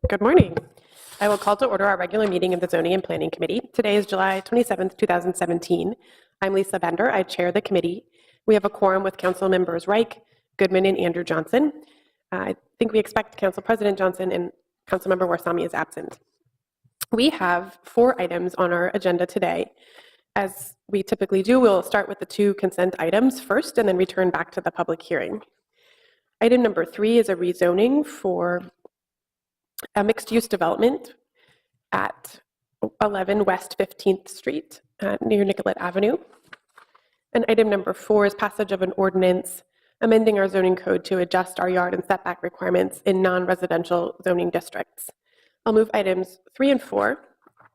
Good morning. I will call to order our regular meeting of the Zoning and Planning Committee. Today is July 27th, 2017. I'm Lisa Bender. I chair the committee. We have a quorum with Council members Reich, Goodman, and Andrew Johnson. I think we expect Council President Johnson and Councilmember Warsami is absent. We have 4 items on our agenda today. As we typically do, we'll start with the 2 consent items first and then return back to the public hearing. Item number 3 is a rezoning for a mixed-use development at 11 West 15th Street near Nicollet Avenue. And item number 4 is passage of an ordinance amending our zoning code to adjust our yard and setback requirements in non-residential zoning districts. I'll move items 3 and 4.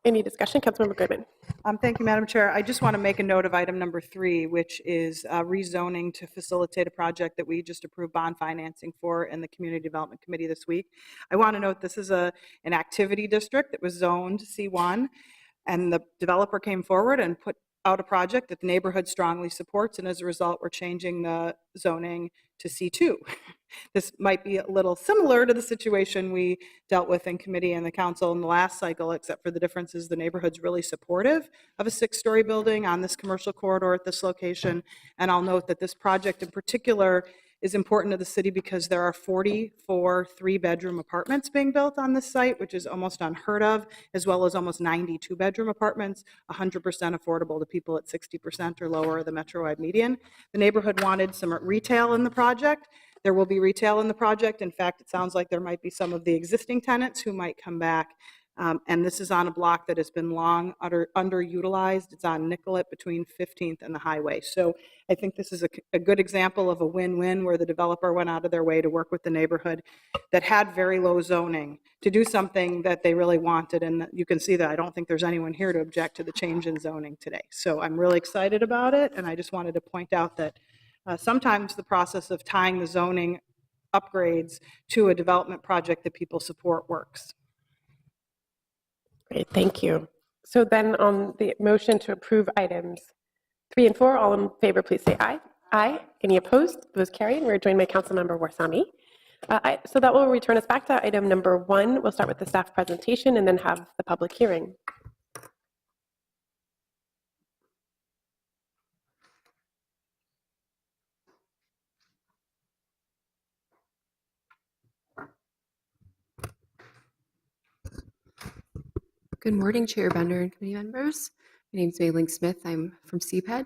Any discussion? Councilmember Goodman. Thank you, Madam Chair. I just want to make a note of item number 3, which is rezoning to facilitate a project that we just approved bond financing for in the Community Development Committee this week. I want to note this is an activity district that was zoned C1, and the developer came forward and put out a project that the neighborhood strongly supports, and as a result, we're changing the zoning to C2. This might be a little similar to the situation we dealt with in committee and the council in the last cycle, except for the difference is the neighborhood's really supportive of a 6-story building on this commercial corridor at this location. And I'll note that this project in particular is important to the city because there are 44 3-bedroom apartments being built on this site, which is almost unheard of, as well as almost 90 2-bedroom apartments, 100% affordable to people at 60% or lower of the metro-wide median. The neighborhood wanted some retail in the project. There will be retail in the project. In fact, it sounds like there might be some of the existing tenants who might come back. And this is on a block that has been long underutilized. It's on Nicollet between 15th and the highway. So I think this is a good example of a win-win where the developer went out of their way to work with the neighborhood that had very low zoning to do something that they really wanted. And you can see that I don't think there's anyone here to object to the change in zoning today. So I'm really excited about it. And I just wanted to point out that sometimes the process of tying the zoning upgrades to a development project that people support works. Great, thank you. So then on the motion to approve items 3 and 4, all in favor, please say aye. Aye. Any opposed? Those carried. We're joined by Councilmember Warsami. So that will return us back to item number 1. We'll start with the staff presentation and then have the public hearing. Good morning, Chair Bender and committee members. My name is Mayling Smith. I'm from CPED.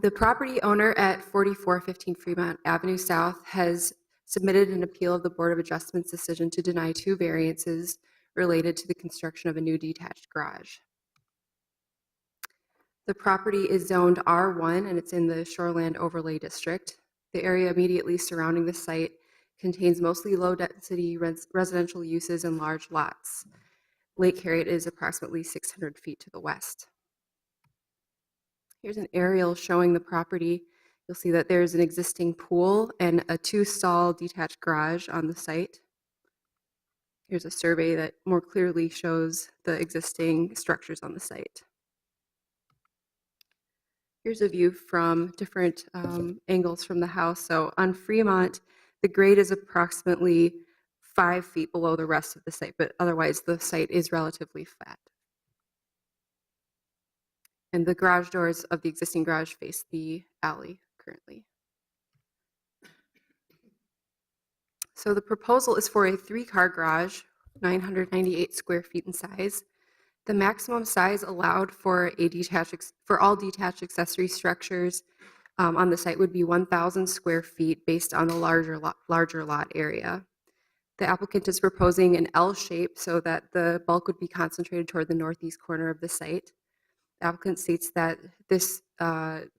The property owner at 4415 Fremont Avenue South has submitted an appeal of the Board of Adjustment's decision to deny 2 variances related to the construction of a new detached garage. The property is zoned R1 and it's in the Shoreland Overlay District. The area immediately surrounding the site contains mostly low-density residential uses and large lots. Lake Harriet is approximately 600 feet to the west. Here's an aerial showing the property. You'll see that there's an existing pool and a 2-stall detached garage on the site. Here's a survey that more clearly shows the existing structures on the site. Here's a view from different angles from the house. So on Fremont, the grade is approximately 5 feet below the rest of the site, but otherwise the site is relatively flat. And the garage doors of the existing garage face the alley currently. So the proposal is for a 3-car garage, 998 square feet in size. The maximum size allowed for all detached accessory structures on the site would be 1,000 square feet based on the larger lot area. The applicant is proposing an L shape so that the bulk would be concentrated toward the northeast corner of the site. The applicant states that this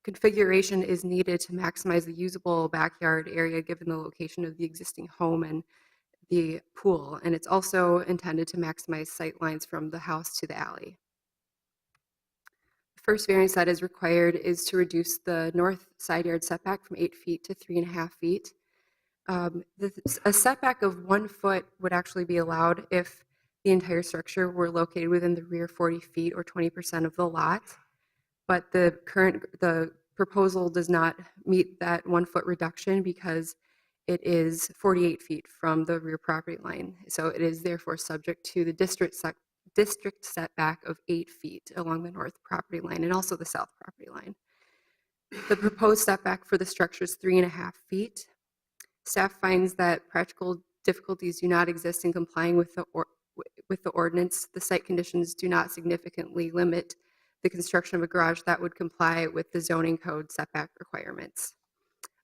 configuration is needed to maximize the usable backyard area given the location of the existing home and the pool, and it's also intended to maximize sight lines from the house to the alley. The first variance that is required is to reduce the north side yard setback from 8 feet to 3.5 feet. A setback of 1 foot would actually be allowed if the entire structure were located within the rear 40 feet or 20% of the lot. But the proposal does not meet that 1 foot reduction because it is 48 feet from the rear property line. So it is therefore subject to the district setback of 8 feet along the north property line and also the south property line. The proposed setback for the structure is 3.5 feet. Staff finds that practical difficulties do not exist in complying with the ordinance. The site conditions do not significantly limit the construction of a garage that would comply with the zoning code setback requirements.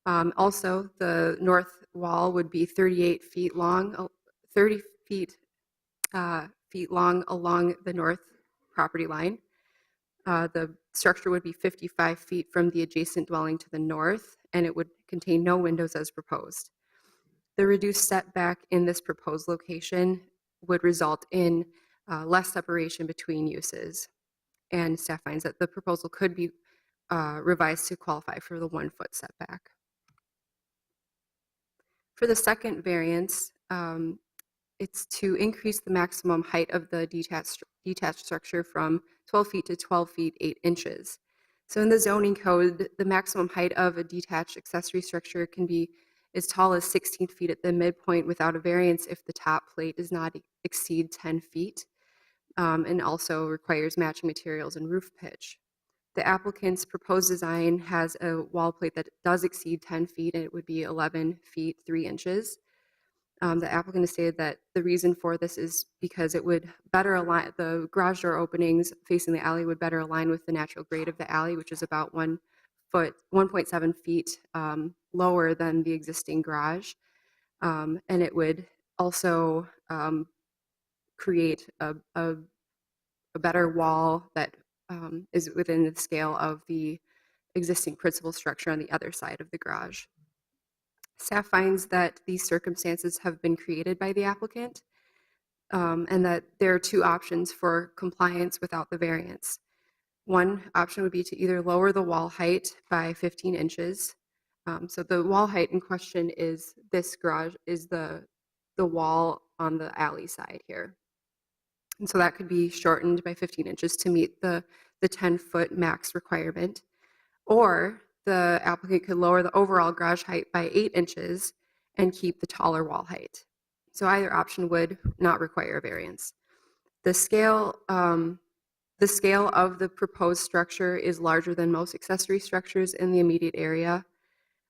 Also, the north wall would be 38 feet long, 30 feet long along the north property line. The structure would be 55 feet from the adjacent dwelling to the north, and it would contain no windows as proposed. The reduced setback in this proposed location would result in less separation between uses, and staff finds that the proposal could be revised to qualify for the 1-foot setback. For the second variance, it's to increase the maximum height of the detached structure from 12 feet to 12 feet 8 inches. So in the zoning code, the maximum height of a detached accessory structure can be as tall as 16 feet at the midpoint without a variance if the top plate does not exceed 10 feet, and also requires matching materials and roof pitch. The applicant's proposed design has a wall plate that does exceed 10 feet, and it would be 11 feet 3 inches. The applicant has stated that the reason for this is because it would better align, the garage door openings facing the alley would better align with the natural grade of the alley, which is about 1.7 feet lower than the existing garage. And it would also create a better wall that is within the scale of the existing principal structure on the other side of the garage. Staff finds that these circumstances have been created by the applicant, and that there are 2 options for compliance without the variance. One option would be to either lower the wall height by 15 inches. So the wall height in question is this garage, is the wall on the alley side here. And so that could be shortened by 15 inches to meet the 10-foot max requirement. Or the applicant could lower the overall garage height by 8 inches and keep the taller wall height. So either option would not require a variance. The scale of the proposed structure is larger than most accessory structures in the immediate area.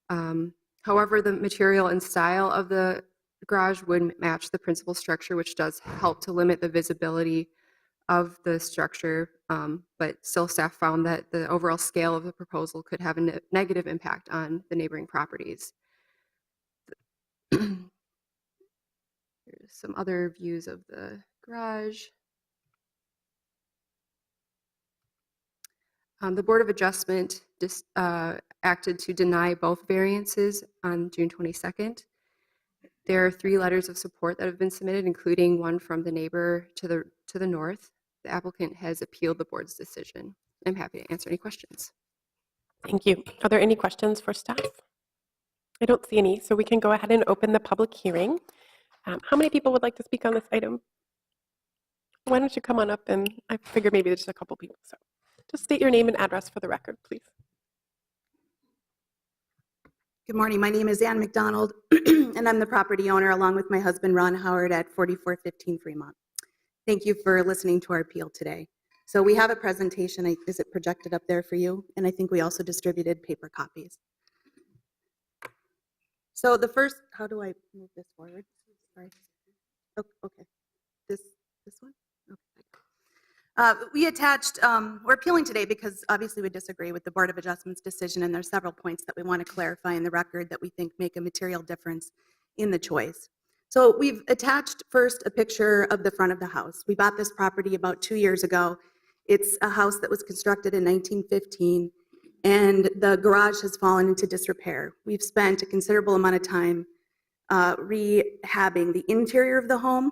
However, the material and style of the garage would match the principal structure, which does help to limit the visibility of the structure, but still staff found that the overall scale of the proposal could have a negative impact on the neighboring properties. Here's some other views of the garage. The Board of Adjustment acted to deny both variances on June 22nd. There are 3 letters of support that have been submitted, including one from the neighbor to the north. The applicant has appealed the board's decision. I'm happy to answer any questions. Thank you. Are there any questions for staff? I don't see any, so we can go ahead and open the public hearing. How many people would like to speak on this item? Why don't you come on up, and I figured maybe there's just a couple people. So just state your name and address for the record, please. Good morning. My name is Ann McDonald, and I'm the property owner along with my husband, Ron Howard, at 4415 Fremont. Thank you for listening to our appeal today. So we have a presentation. Is it projected up there for you? And I think we also distributed paper copies. So the first, how do I move this forward? Sorry. Oh, okay. This one? Okay. We attached, we're appealing today because obviously we disagree with the Board of Adjustment's decision, and there's several points that we want to clarify in the record that we think make a material difference in the choice. So we've attached first a picture of the front of the house. We bought this property about 2 years ago. It's a house that was constructed in 1915, and the garage has fallen into disrepair. We've spent a considerable amount of time rehabbing the interior of the home,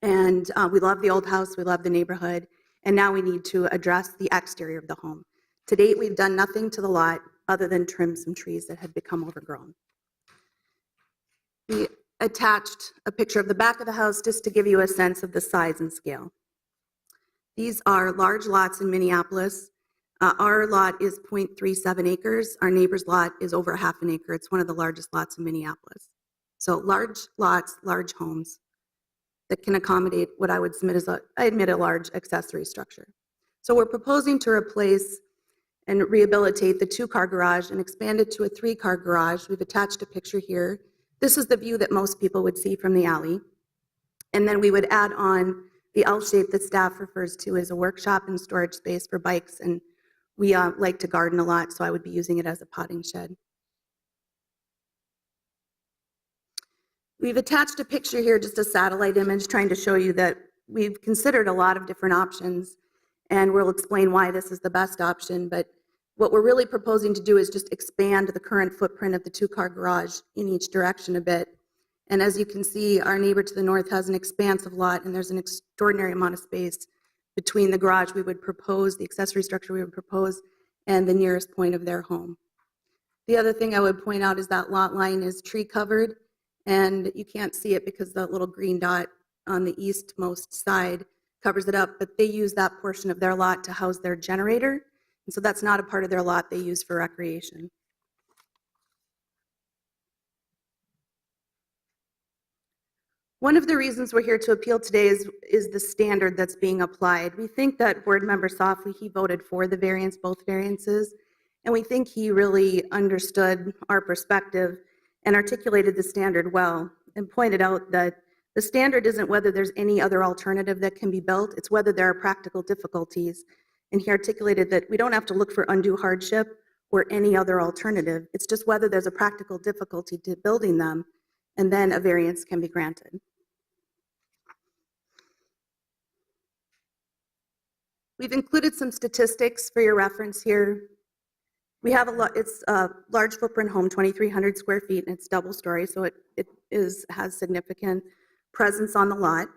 and we love the old house, we love the neighborhood, and now we need to address the exterior of the home. To date, we've done nothing to the lot other than trim some trees that had become overgrown. We attached a picture of the back of the house just to give you a sense of the size and scale. These are large lots in Minneapolis. Our lot is 0.37 acres. Our neighbor's lot is over half an acre. It's one of the largest lots in Minneapolis. So large lots, large homes that can accommodate what I would submit as I admit, a large accessory structure. So we're proposing to replace and rehabilitate the 2-car garage and expand it to a 3-car garage. We've attached a picture here. This is the view that most people would see from the alley. And then we would add on the L shape that staff refers to as a workshop and storage space for bikes. And we like to garden a lot, so I would be using it as a potting shed. We've attached a picture here, just a satellite image, trying to show you that we've considered a lot of different options, and we'll explain why this is the best option. But what we're really proposing to do is just expand the current footprint of the 2-car garage in each direction a bit. And as you can see, our neighbor to the north has an expansive lot, and there's an extraordinary amount of space between the garage we would propose, the accessory structure we would propose, and the nearest point of their home. The other thing I would point out is that lot line is tree covered, and you can't see it because the little green dot on the eastmost side covers it up, but they use that portion of their lot to house their generator, and so that's not a part of their lot they use for recreation. One of the reasons we're here to appeal today is the standard that's being applied. We think that Board Member Softly, he voted for the variance, both variances, and we think he really understood our perspective and articulated the standard well and pointed out that the standard isn't whether there's any other alternative that can be built, it's whether there are practical difficulties. And he articulated that we don't have to look for undue hardship or any other alternative. It's just whether there's a practical difficulty to building them, and then a variance can be granted. We've included some statistics for your reference here. We have it's a large footprint home, 2,300 square feet, and it's double story, so it has significant presence on the lot.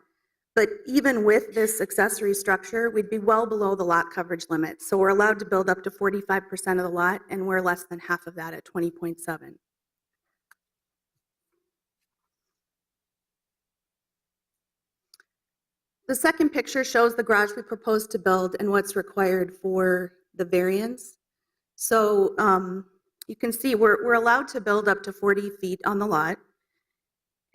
But even with this accessory structure, we'd be well below the lot coverage limit. So we're allowed to build up to 45% of the lot, and we're less than half of that at 20.7. The second picture shows the garage we propose to build and what's required for the variance. So you can see we're allowed to build up to 40 feet on the lot,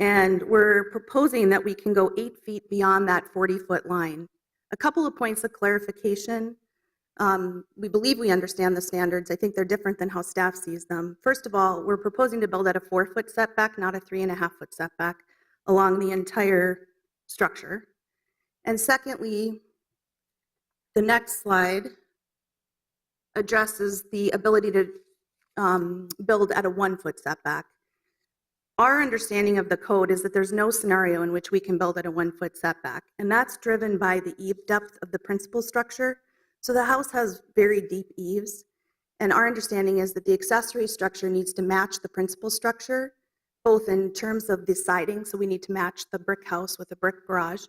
and we're proposing that we can go 8 feet beyond that 40-foot line. A couple of points of clarification. We believe we understand the standards. I think they're different than how staff sees them. First of all, we're proposing to build at a 4-foot setback, not a 3.5-foot setback, along the entire structure. And secondly, the next slide addresses the ability to build at a 1-foot setback. Our understanding of the code is that there's no scenario in which we can build at a 1-foot setback, and that's driven by the eave depth of the principal structure. So the house has very deep eaves, and our understanding is that the accessory structure needs to match the principal structure, both in terms of the siding, so we need to match the brick house with a brick garage,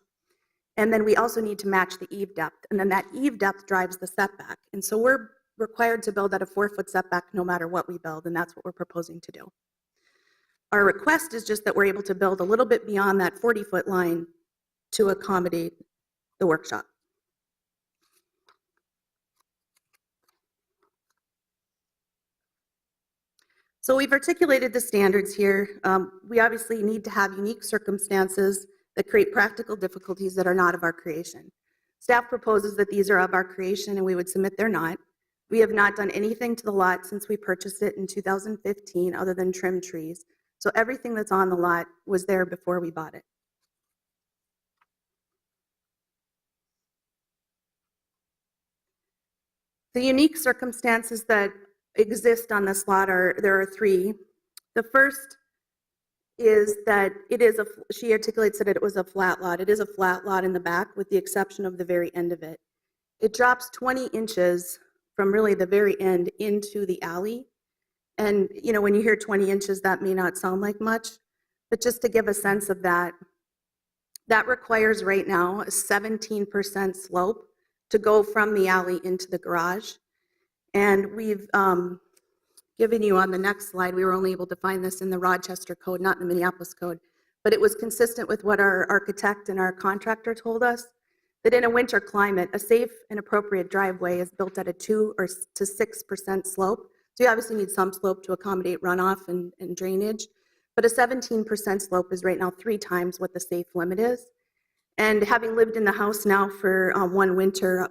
and then we also need to match the eave depth, and then that eave depth drives the setback. And so we're required to build at a 4-foot setback no matter what we build, and that's what we're proposing to do. Our request is just that we're able to build a little bit beyond that 40-foot line to accommodate the workshop. So we've articulated the standards here. We obviously need to have unique circumstances that create practical difficulties that are not of our creation. Staff proposes that these are of our creation, and we would submit they're not. We have not done anything to the lot since we purchased it in 2015 other than trim trees. So everything that's on the lot was there before we bought it. The unique circumstances that exist on this lot there are 3. The first is that she articulates that it was a flat lot. It is a flat lot in the back with the exception of the very end of it. It drops 20 inches from really the very end into the alley. And you know, when you hear 20 inches, that may not sound like much, but just to give a sense of that, that requires right now a 17% slope to go from the alley into the garage. And we've given you on the next slide, we were only able to find this in the Rochester code, not in the Minneapolis code, but it was consistent with what our architect and our contractor told us, that in a winter climate, a safe and appropriate driveway is built at a 2 to 6% slope. So you obviously need some slope to accommodate runoff and drainage, but a 17% slope is right now 3 times what the safe limit is. And having lived in the house now for one winter,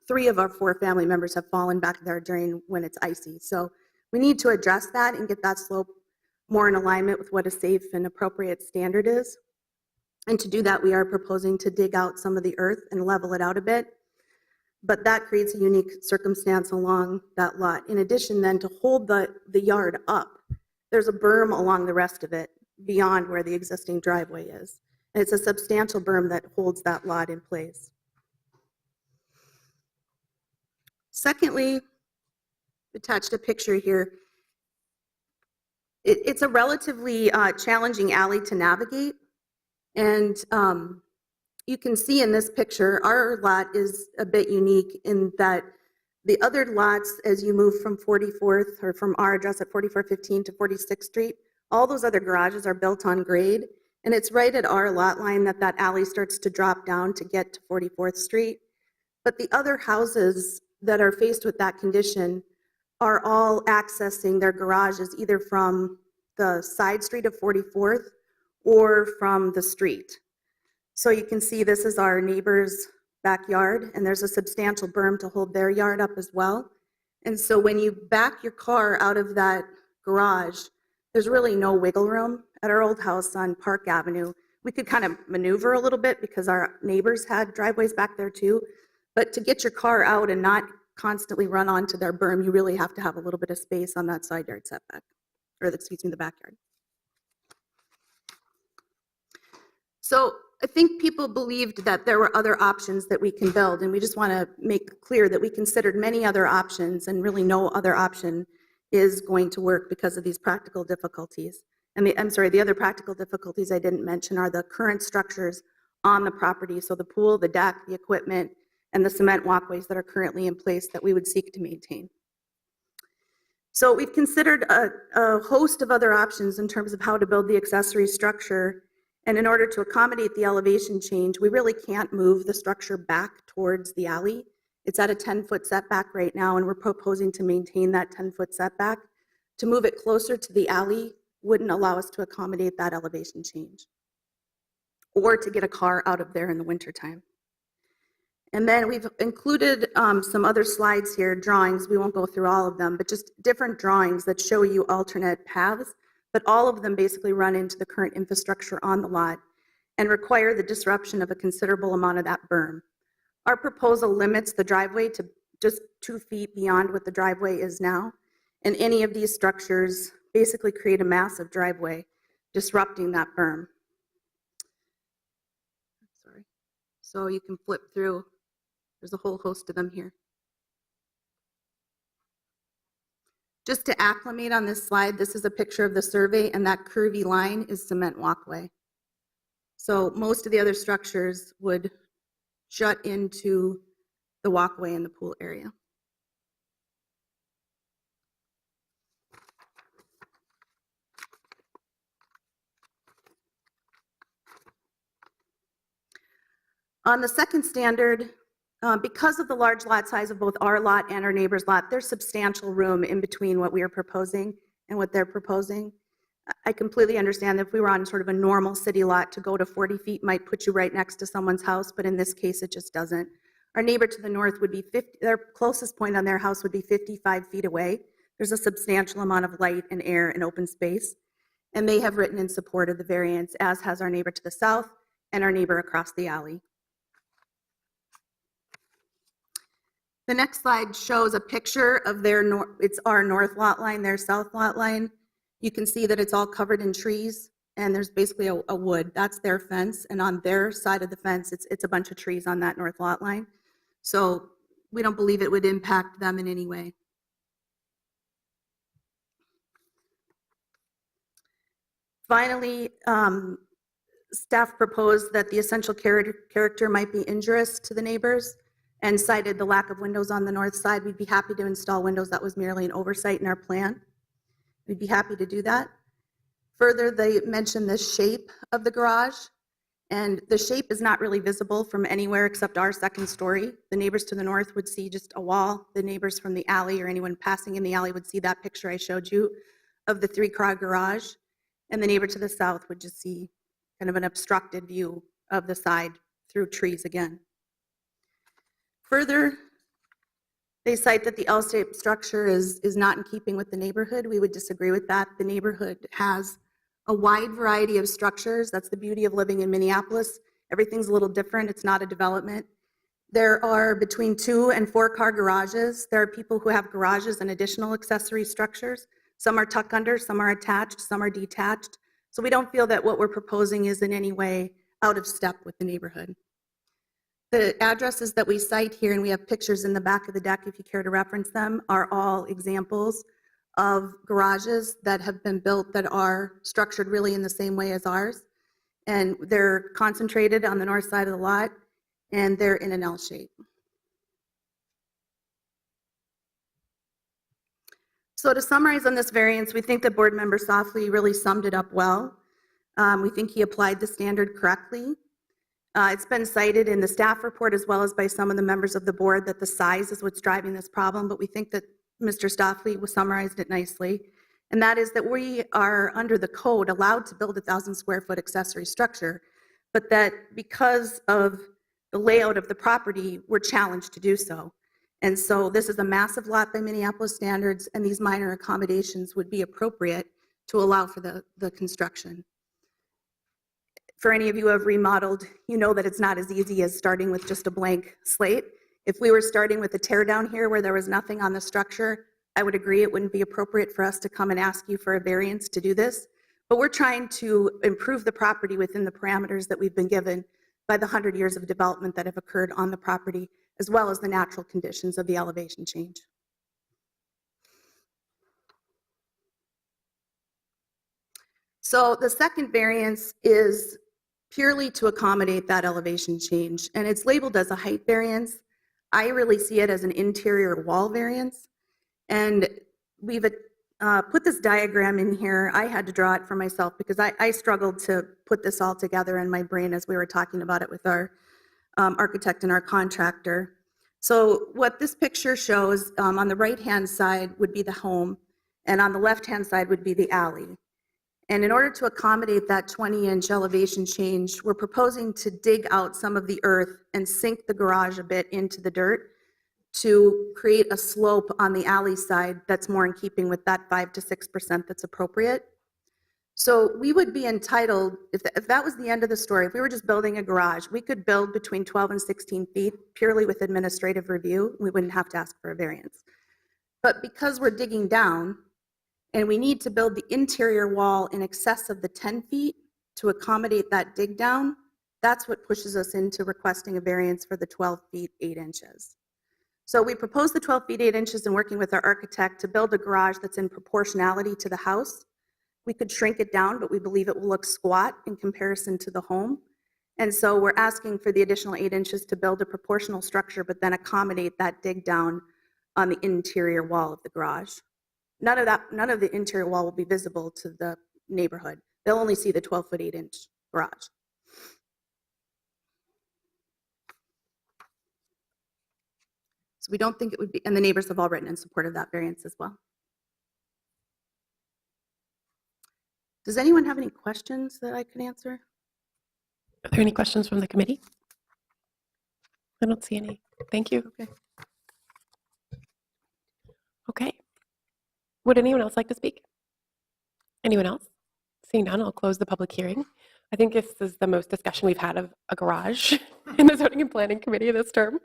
3 of our 4 family members have fallen back there during when it's icy. So we need to address that and get that slope more in alignment with what a safe and appropriate standard is. And to do that, we are proposing to dig out some of the earth and level it out a bit. But that creates a unique circumstance along that lot. In addition, then, to hold the yard up, there's a berm along the rest of it beyond where the existing driveway is. And it's a substantial berm that holds that lot in place. Secondly, attached a picture here. It's a relatively challenging alley to navigate. And you can see in this picture, our lot is a bit unique in that the other lots, as you move from 44th or from our address at 4415 to 46th Street, all those other garages are built on grade. And it's right at our lot line that that alley starts to drop down to get to 44th Street. But the other houses that are faced with that condition are all accessing their garages either from the side street of 44th or from the street. So you can see this is our neighbor's backyard, and there's a substantial berm to hold their yard up as well. And so when you back your car out of that garage, there's really no wiggle room. At our old house on Park Avenue, we could kind of maneuver a little bit because our neighbors had driveways back there too. But to get your car out and not constantly run onto their berm, you really have to have a little bit of space on that side yard setback, or the backyard. So I think people believed that there were other options that we can build, and we just want to make clear that we considered many other options, and really no other option is going to work because of these practical difficulties. And the other practical difficulties I didn't mention are the current structures on the property, so the pool, the deck, the equipment, and the cement walkways that are currently in place that we would seek to maintain. So we've considered a host of other options in terms of how to build the accessory structure. And in order to accommodate the elevation change, we really can't move the structure back towards the alley. It's at a 10-foot setback right now, and we're proposing to maintain that 10-foot setback. To move it closer to the alley wouldn't allow us to accommodate that elevation change, or to get a car out of there in the wintertime. And then we've included some other slides here, drawings. We won't go through all of them, but just different drawings that show you alternate paths. But all of them basically run into the current infrastructure on the lot and require the disruption of a considerable amount of that berm. Our proposal limits the driveway to just 2 feet beyond what the driveway is now, and any of these structures basically create a massive driveway, disrupting that berm. Sorry. So you can flip through. There's a whole host of them here. Just to acclimate on this slide, this is a picture of the survey, and that curvy line is cement walkway. So most of the other structures would jut into the walkway in the pool area. On the second standard, because of the large lot size of both our lot and our neighbor's lot, there's substantial room in between what we are proposing and what they're proposing. I completely understand that if we were on sort of a normal city lot, to go to 40 feet might put you right next to someone's house, but in this case, it just doesn't. Our neighbor to the north would be 50, their closest point on their house would be 55 feet away. There's a substantial amount of light and air and open space, and they have written in support of the variance, as has our neighbor to the south and our neighbor across the alley. The next slide shows a picture of their it's our north lot line, their south lot line. You can see that it's all covered in trees, and there's basically a wood. That's their fence, and on their side of the fence, it's a bunch of trees on that north lot line. So we don't believe it would impact them in any way. Finally, staff proposed that the essential character might be injurious to the neighbors, and cited the lack of windows on the north side. We'd be happy to install windows. That was merely an oversight in our plan. We'd be happy to do that. Further, they mentioned the shape of the garage, And the shape is not really visible from anywhere except our second story. The neighbors to the north would see just a wall. The neighbors from the alley or anyone passing in the alley would see that picture I showed you of the three-car garage. And the neighbor to the south would just see kind of an obstructed view of the side through trees again. Further, they cite that the L-shaped structure is not in keeping with the neighborhood. We would disagree with that. The neighborhood has a wide variety of structures. That's the beauty of living in Minneapolis. Everything's a little different. It's not a development. There are between 2 and 4-car garages. There are people who have garages and additional accessory structures. Some are tuck under, some are attached, some are detached. So we don't feel that what we're proposing is in any way out of step with the neighborhood. The addresses that we cite here, and we have pictures in the back of the deck if you care to reference them, are all examples of garages that have been built that are structured really in the same way as ours. And they're concentrated on the north side of the lot, and they're in an L shape. So to summarize on this variance, we think that Board Member Softly really summed it up well. We think he applied the standard correctly. It's been cited in the staff report as well as by some of the members of the board that the size is what's driving this problem, but we think that Mr. Stoffley summarized it nicely. And that is that we are, under the code, allowed to build a 1,000 square foot accessory structure, but that because of the layout of the property, we're challenged to do so. And so this is a massive lot by Minneapolis standards, and these minor accommodations would be appropriate to allow for the construction. For any of you who have remodeled, you know that it's not as easy as starting with just a blank slate. If we were starting with a tear down here where there was nothing on the structure, I would agree it wouldn't be appropriate for us to come and ask you for a variance to do this. But we're trying to improve the property within the parameters that we've been given by the 100 years of development that have occurred on the property, as well as the natural conditions of the elevation change. So the second variance is purely to accommodate that elevation change, and it's labeled as a height variance. I really see it as an interior wall variance, and we've put this diagram in here. I had to draw it for myself because I struggled to put this all together in my brain as we were talking about it with our architect and our contractor. So what this picture shows, on the right-hand side would be the home, and on the left-hand side would be the alley. And in order to accommodate that 20-inch elevation change, we're proposing to dig out some of the earth and sink the garage a bit into the dirt to create a slope on the alley side that's more in keeping with that 5 to 6% that's appropriate. So we would be entitled, if that was the end of the story, if we were just building a garage, we could build between 12 and 16 feet purely with administrative review. We wouldn't have to ask for a variance. But because we're digging down, and we need to build the interior wall in excess of the 10 feet to accommodate that dig down, that's what pushes us into requesting a variance for the 12 feet 8 inches. So we propose the 12 feet 8 inches and working with our architect to build a garage that's in proportionality to the house. We could shrink it down, but we believe it will look squat in comparison to the home. And so we're asking for the additional 8 inches to build a proportional structure, but then accommodate that dig down on the interior wall of the garage. None of the interior wall will be visible to the neighborhood. They'll only see the 12 foot 8 inch garage. So we don't think it would be, and the neighbors have all written in support of that variance as well. Does anyone have any questions that I could answer? Are there any questions from the committee? I don't see any. Thank you. Okay. Okay. Would anyone else like to speak? Anyone else? Seeing none, I'll close the public hearing. I think this is the most discussion we've had of a garage in the Zoning and Planning Committee this term.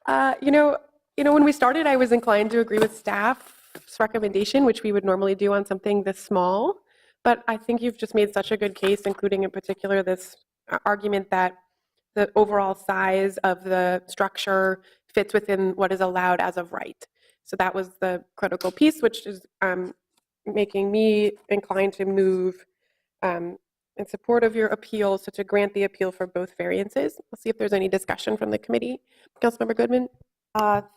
When we started, I was inclined to agree with staff's recommendation, which we would normally do on something this small. But I think you've just made such a good case, including in particular this argument that the overall size of the structure fits within what is allowed as of right. So that was the critical piece, which is making me inclined to move in support of your appeal, so to grant the appeal for both variances. We'll see if there's any discussion from the committee. Councilmember Goodman?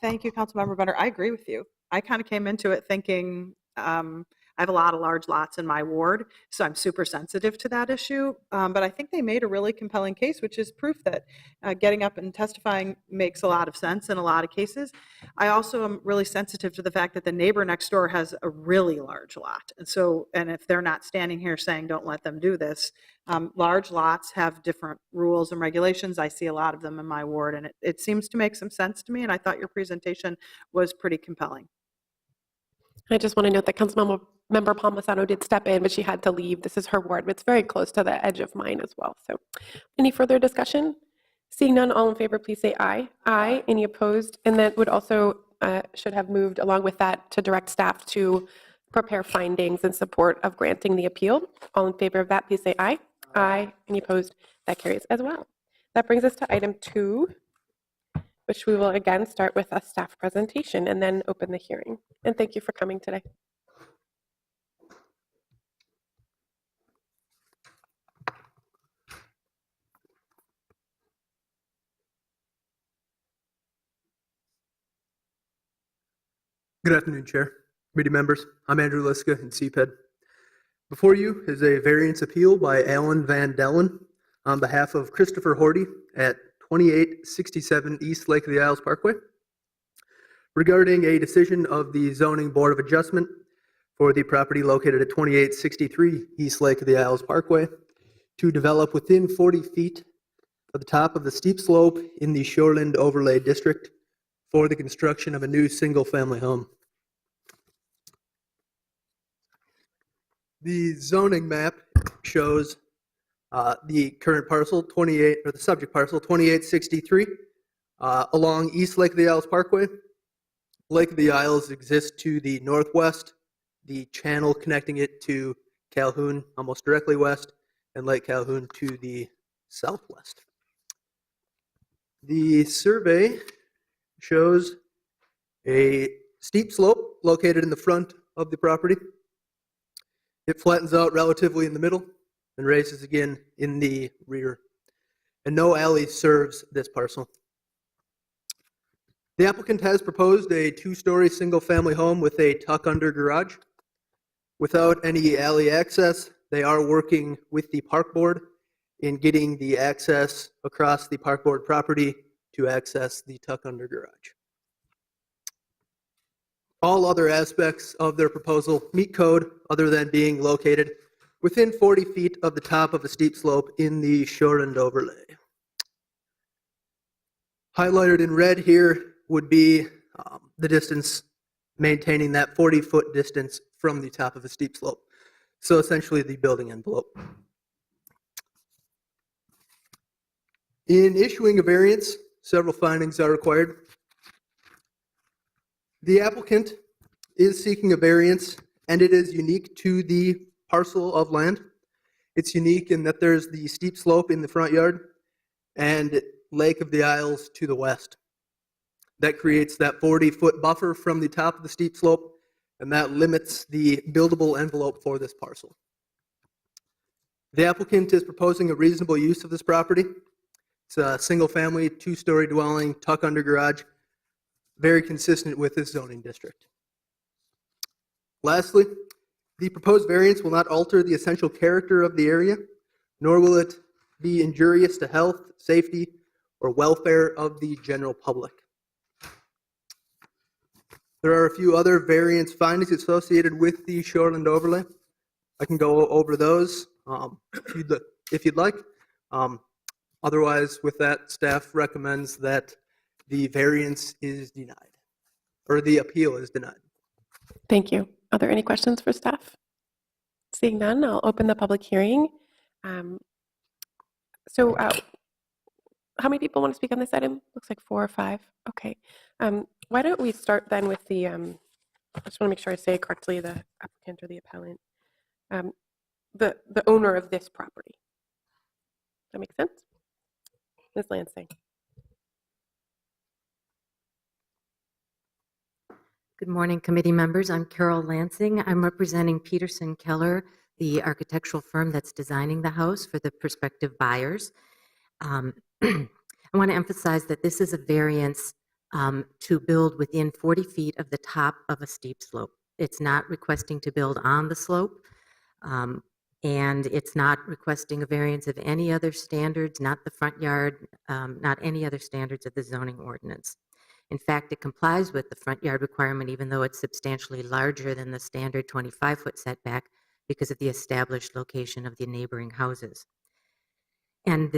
Thank you, Councilmember Benner. I agree with you. I kind of came into it thinking, I have a lot of large lots in my ward, so I'm super sensitive to that issue. But I think they made a really compelling case, which is proof that getting up and testifying makes a lot of sense in a lot of cases. I also am really sensitive to the fact that the neighbor next door has a really large lot. And if they're not standing here saying, don't let them do this, large lots have different rules and regulations. I see a lot of them in my ward, and it seems to make some sense to me, and I thought your presentation was pretty compelling. I just want to note that Councilmember Palmisano did step in, but she had to leave. This is her ward, but it's very close to the edge of mine as well. So any further discussion? Seeing none, all in favor, please say aye. Aye. Any opposed? And that would also should have moved along with that to direct staff to prepare findings in support of granting the appeal. All in favor of that, please say aye. Aye. Any opposed? That carries as well. That brings us to item 2, which we will again start with a staff presentation and then open the hearing. And thank you for coming today. Good afternoon, Chair, committee members. I'm Andrew Liska in CPED. Before you is a variance appeal by Alan Van Dellen on behalf of Christopher Horty at 2867 East Lake of the Isles Parkway regarding a decision of the Zoning Board of Adjustment for the property located at 2863 East Lake of the Isles Parkway to develop within 40 feet of the top of the steep slope in the Shoreland Overlay District for the construction of a new single-family home. The zoning map shows the current parcel, the subject parcel, 2863, along East Lake of the Isles Parkway. Lake of the Isles exists to the northwest, the channel connecting it to Calhoun almost directly west, and Lake Calhoun to the southwest. The survey shows a steep slope located in the front of the property. It flattens out relatively in the middle and raises again in the rear. And no alley serves this parcel. The applicant has proposed a 2-story single-family home with a tuck-under garage. Without any alley access, they are working with the park board in getting the access across the park board property to access the tuck-under garage. All other aspects of their proposal meet code other than being located within 40 feet of the top of a steep slope in the Shoreland Overlay. Highlighted in red here would be the distance, maintaining that 40-foot distance from the top of a steep slope. So essentially the building envelope. In issuing a variance, several findings are required. The applicant is seeking a variance, and it is unique to the parcel of land. It's unique in that there's the steep slope in the front yard and Lake of the Isles to the west. That creates that 40-foot buffer from the top of the steep slope, and that limits the buildable envelope for this parcel. The applicant is proposing a reasonable use of this property. It's a single-family, 2-story dwelling, tuck-under garage, very consistent with this zoning district. Lastly, the proposed variance will not alter the essential character of the area, nor will it be injurious to health, safety, or welfare of the general public. There are a few other variance findings associated with the Shoreland Overlay. I can go over those if you'd like. Otherwise, with that, staff recommends that the variance is denied, or the appeal is denied. Thank you. Are there any questions for staff? Seeing none, I'll open the public hearing. So how many people want to speak on this item? Looks like 4 or 5. Okay. Why don't we start then with the, I just want to make sure I say it correctly, the applicant or the appellant, the owner of this property. Does that make sense? Ms. Lansing. Good morning, committee members. I'm Carol Lansing. I'm representing Peterson Keller, the architectural firm that's designing the house for the prospective buyers. I want to emphasize that this is a variance to build within 40 feet of the top of a steep slope. it's not requesting to build on the slope, and it's not requesting a variance of any other standards, not the front yard, not any other standards of the zoning ordinance. In fact, it complies with the front yard requirement even though it's substantially larger than the standard 25-foot setback because of the established location of the neighboring houses. And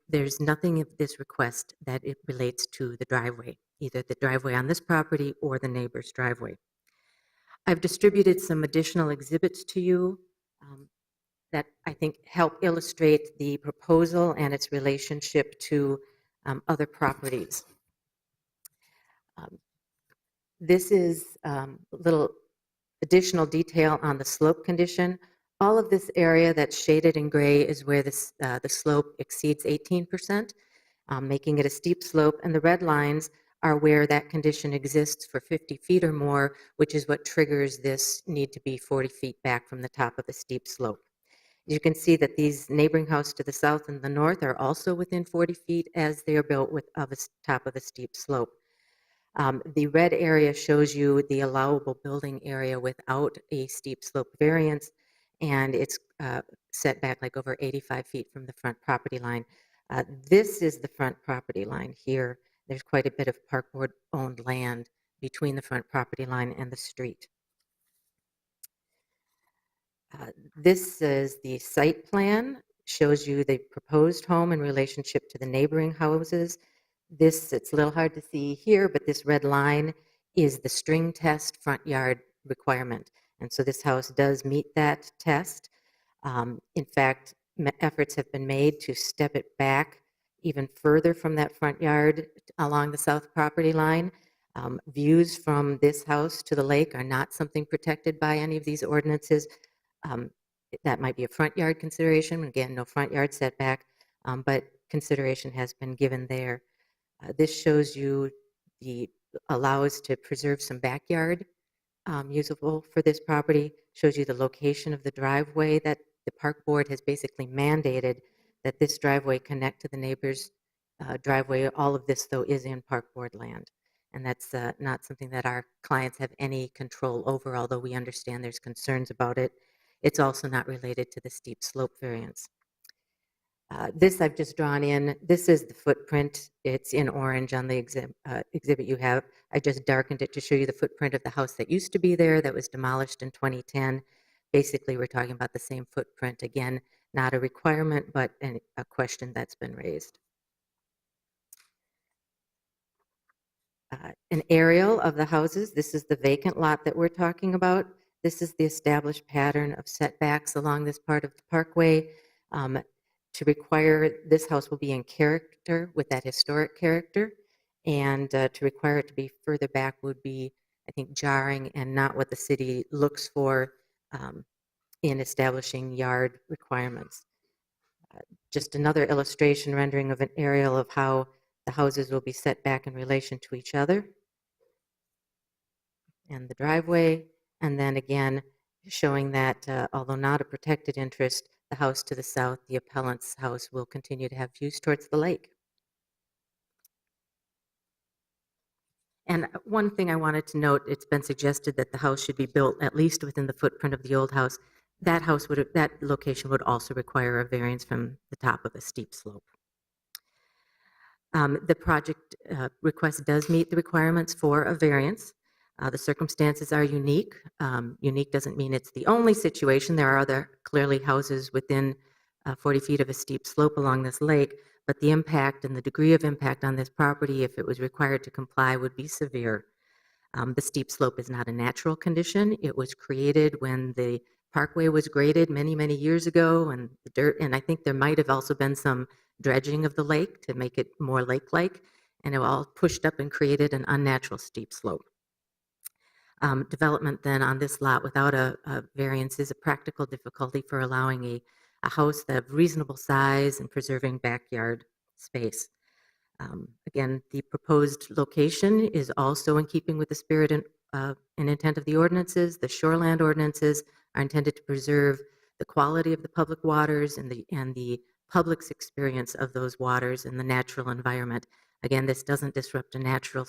there's nothing in this request that it relates to the driveway, either the driveway on this property or the neighbor's driveway. I've distributed some additional exhibits to you that I think help illustrate the proposal and its relationship to other properties. This is a little additional detail on the slope condition. All of this area that's shaded in gray is where the slope exceeds 18%, making it a steep slope, and the red lines are where that condition exists for 50 feet or more, which is what triggers this need to be 40 feet back from the top of the steep slope. You can see that these neighboring houses to the south and the north are also within 40 feet as they are built top of a steep slope. The red area shows you the allowable building area without a steep slope variance, and it's set back like over 85 feet from the front property line. This is the front property line here. There's quite a bit of park board owned land between the front property line and the street. This is the site plan, shows you the proposed home in relationship to the neighboring houses. It's a little hard to see here, but this red line is the string test front yard requirement. And so this house does meet that test. In fact, efforts have been made to step it back even further from that front yard along the south property line. Views from this house to the lake are not something protected by any of these ordinances. That might be a front yard consideration. Again, no front yard setback, but consideration has been given there. This shows you allows to preserve some backyard usable for this property, shows you the location of the driveway that the park board has basically mandated that this driveway connect to the neighbor's driveway. All of this, though, is in park board land. And that's not something that our clients have any control over, although we understand there's concerns about it. It's also not related to the steep slope variance. This I've just drawn in. This is the footprint. It's in orange on the exhibit you have. I just darkened it to show you the footprint of the house that used to be there that was demolished in 2010. Basically, we're talking about the same footprint. Again, not a requirement, but a question that's been raised. An aerial of the houses. This is the vacant lot that we're talking about. This is the established pattern of setbacks along this part of the parkway. To require this house will be in character with that historic character, and to require it to be further back would be, I think, jarring and not what the city looks for in establishing yard requirements. Just another illustration rendering of an aerial of how the houses will be set back in relation to each other and the driveway, and then again showing that although not a protected interest, the house to the south, the appellant's house, will continue to have views towards the lake. And one thing I wanted to note, it's been suggested that the house should be built at least within the footprint of the old house. That location would also require a variance from the top of a steep slope. The project request does meet the requirements for a variance. The circumstances are unique. Unique doesn't mean it's the only situation. There are other clearly houses within 40 feet of a steep slope along this lake, but the impact and the degree of impact on this property, if it was required to comply, would be severe. The steep slope is not a natural condition. It was created when the parkway was graded many, many years ago, and the dirt, and I think there might have also been some dredging of the lake to make it more lake-like, and it all pushed up and created an unnatural steep slope. Development then on this lot without a variance is a practical difficulty for allowing a house of reasonable size and preserving backyard space. Again, the proposed location is also in keeping with the spirit and intent of the ordinances. The shoreland ordinances are intended to preserve the quality of the public waters and the public's experience of those waters and the natural environment. Again, this doesn't disrupt a natural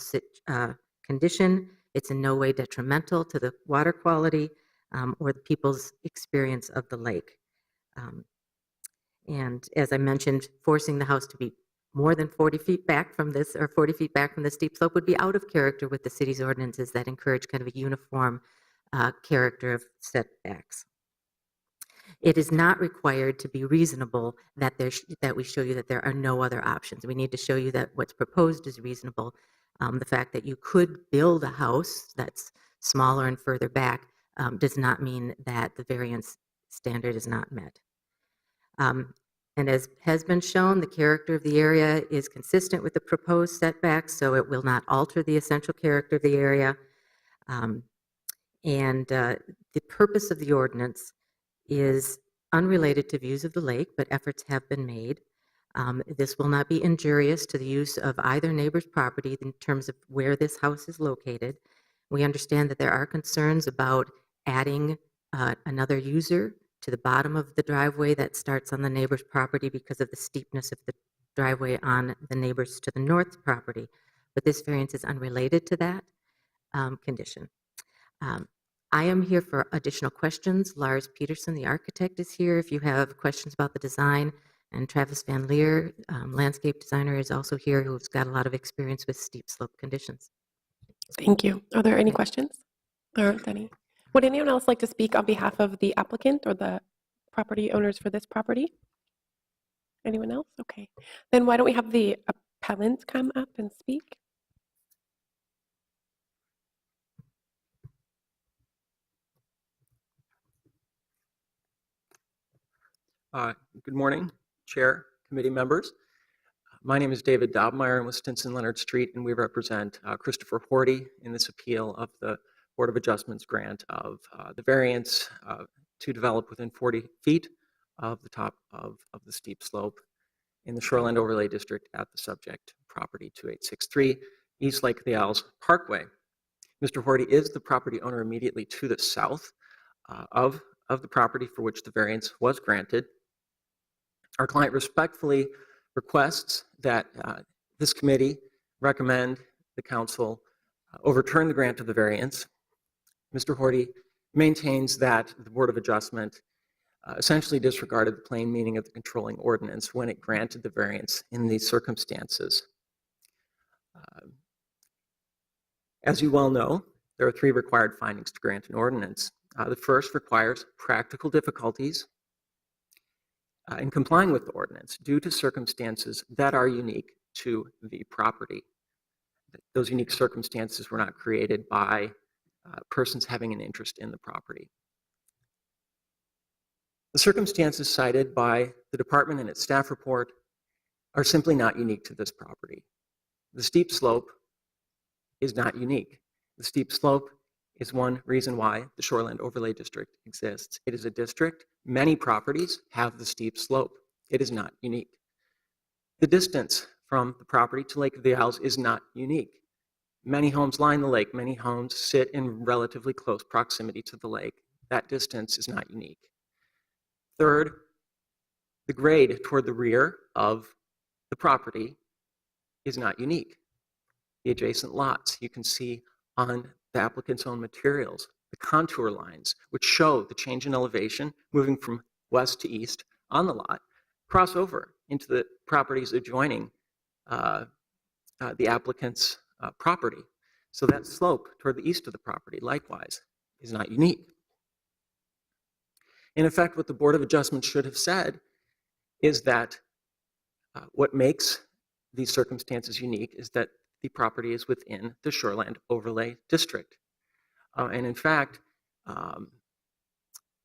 condition. It's in no way detrimental to the water quality or the people's experience of the lake. And as I mentioned, forcing the house to be more than 40 feet back from this, or 40 feet back from the steep slope, would be out of character with the city's ordinances that encourage kind of a uniform character of setbacks. It is not required to be reasonable that that we show you that there are no other options. We need to show you that what's proposed is reasonable. The fact that you could build a house that's smaller and further back does not mean that the variance standard is not met. And as has been shown, the character of the area is consistent with the proposed setbacks, so it will not alter the essential character of the area. The purpose of the ordinance is unrelated to views of the lake, but efforts have been made. This will not be injurious to the use of either neighbor's property in terms of where this house is located. We understand that there are concerns about adding another user to the bottom of the driveway that starts on the neighbor's property because of the steepness of the driveway on the neighbor's to the north property. But this variance is unrelated to that condition. I am here for additional questions. Lars Peterson, the architect, is here if you have questions about the design. And Travis Van Leer, landscape designer, is also here, who's got a lot of experience with steep slope conditions. Thank you. Are there any questions? There aren't any. Would anyone else like to speak on behalf of the applicant or the property owners for this property? Anyone else? Okay. Then why don't we have the appellant come up and speak? Good morning, Chair, committee members. My name is David Dobmeyer. I'm with Stinson Leonard Street, and we represent Christopher Horty in this appeal of the Board of Adjustments grant of the variance to develop within 40 feet of the top of the steep slope in the Shoreland Overlay District at the subject property 2863 East Lake of the Owls Parkway. Mr. Horty is the property owner immediately to the south of the property for which the variance was granted. Our client respectfully requests that this committee recommend the council overturn the grant of the variance. Mr. Horty maintains that the Board of Adjustment essentially disregarded the plain meaning of the controlling ordinance when it granted the variance in these circumstances. As you well know, there are 3 required findings to grant an ordinance. The first requires practical difficulties in complying with the ordinance due to circumstances that are unique to the property. Those unique circumstances were not created by persons having an interest in the property. The circumstances cited by the department in its staff report are simply not unique to this property. The steep slope is not unique. The steep slope is one reason why the Shoreland Overlay District exists. It is a district. Many properties have the steep slope. It is not unique. The distance from the property to Lake of the Owls is not unique. Many homes line the lake. Many homes sit in relatively close proximity to the lake. That distance is not unique. Third, the grade toward the rear of the property is not unique. The adjacent lots, you can see on the applicant's own materials, the contour lines, which show the change in elevation moving from west to east on the lot, cross over into the properties adjoining the applicant's property. So that slope toward the east of the property, likewise, is not unique. In effect, what the Board of Adjustment should have said is that what makes these circumstances unique is that the property is within the Shoreland Overlay District. And in fact,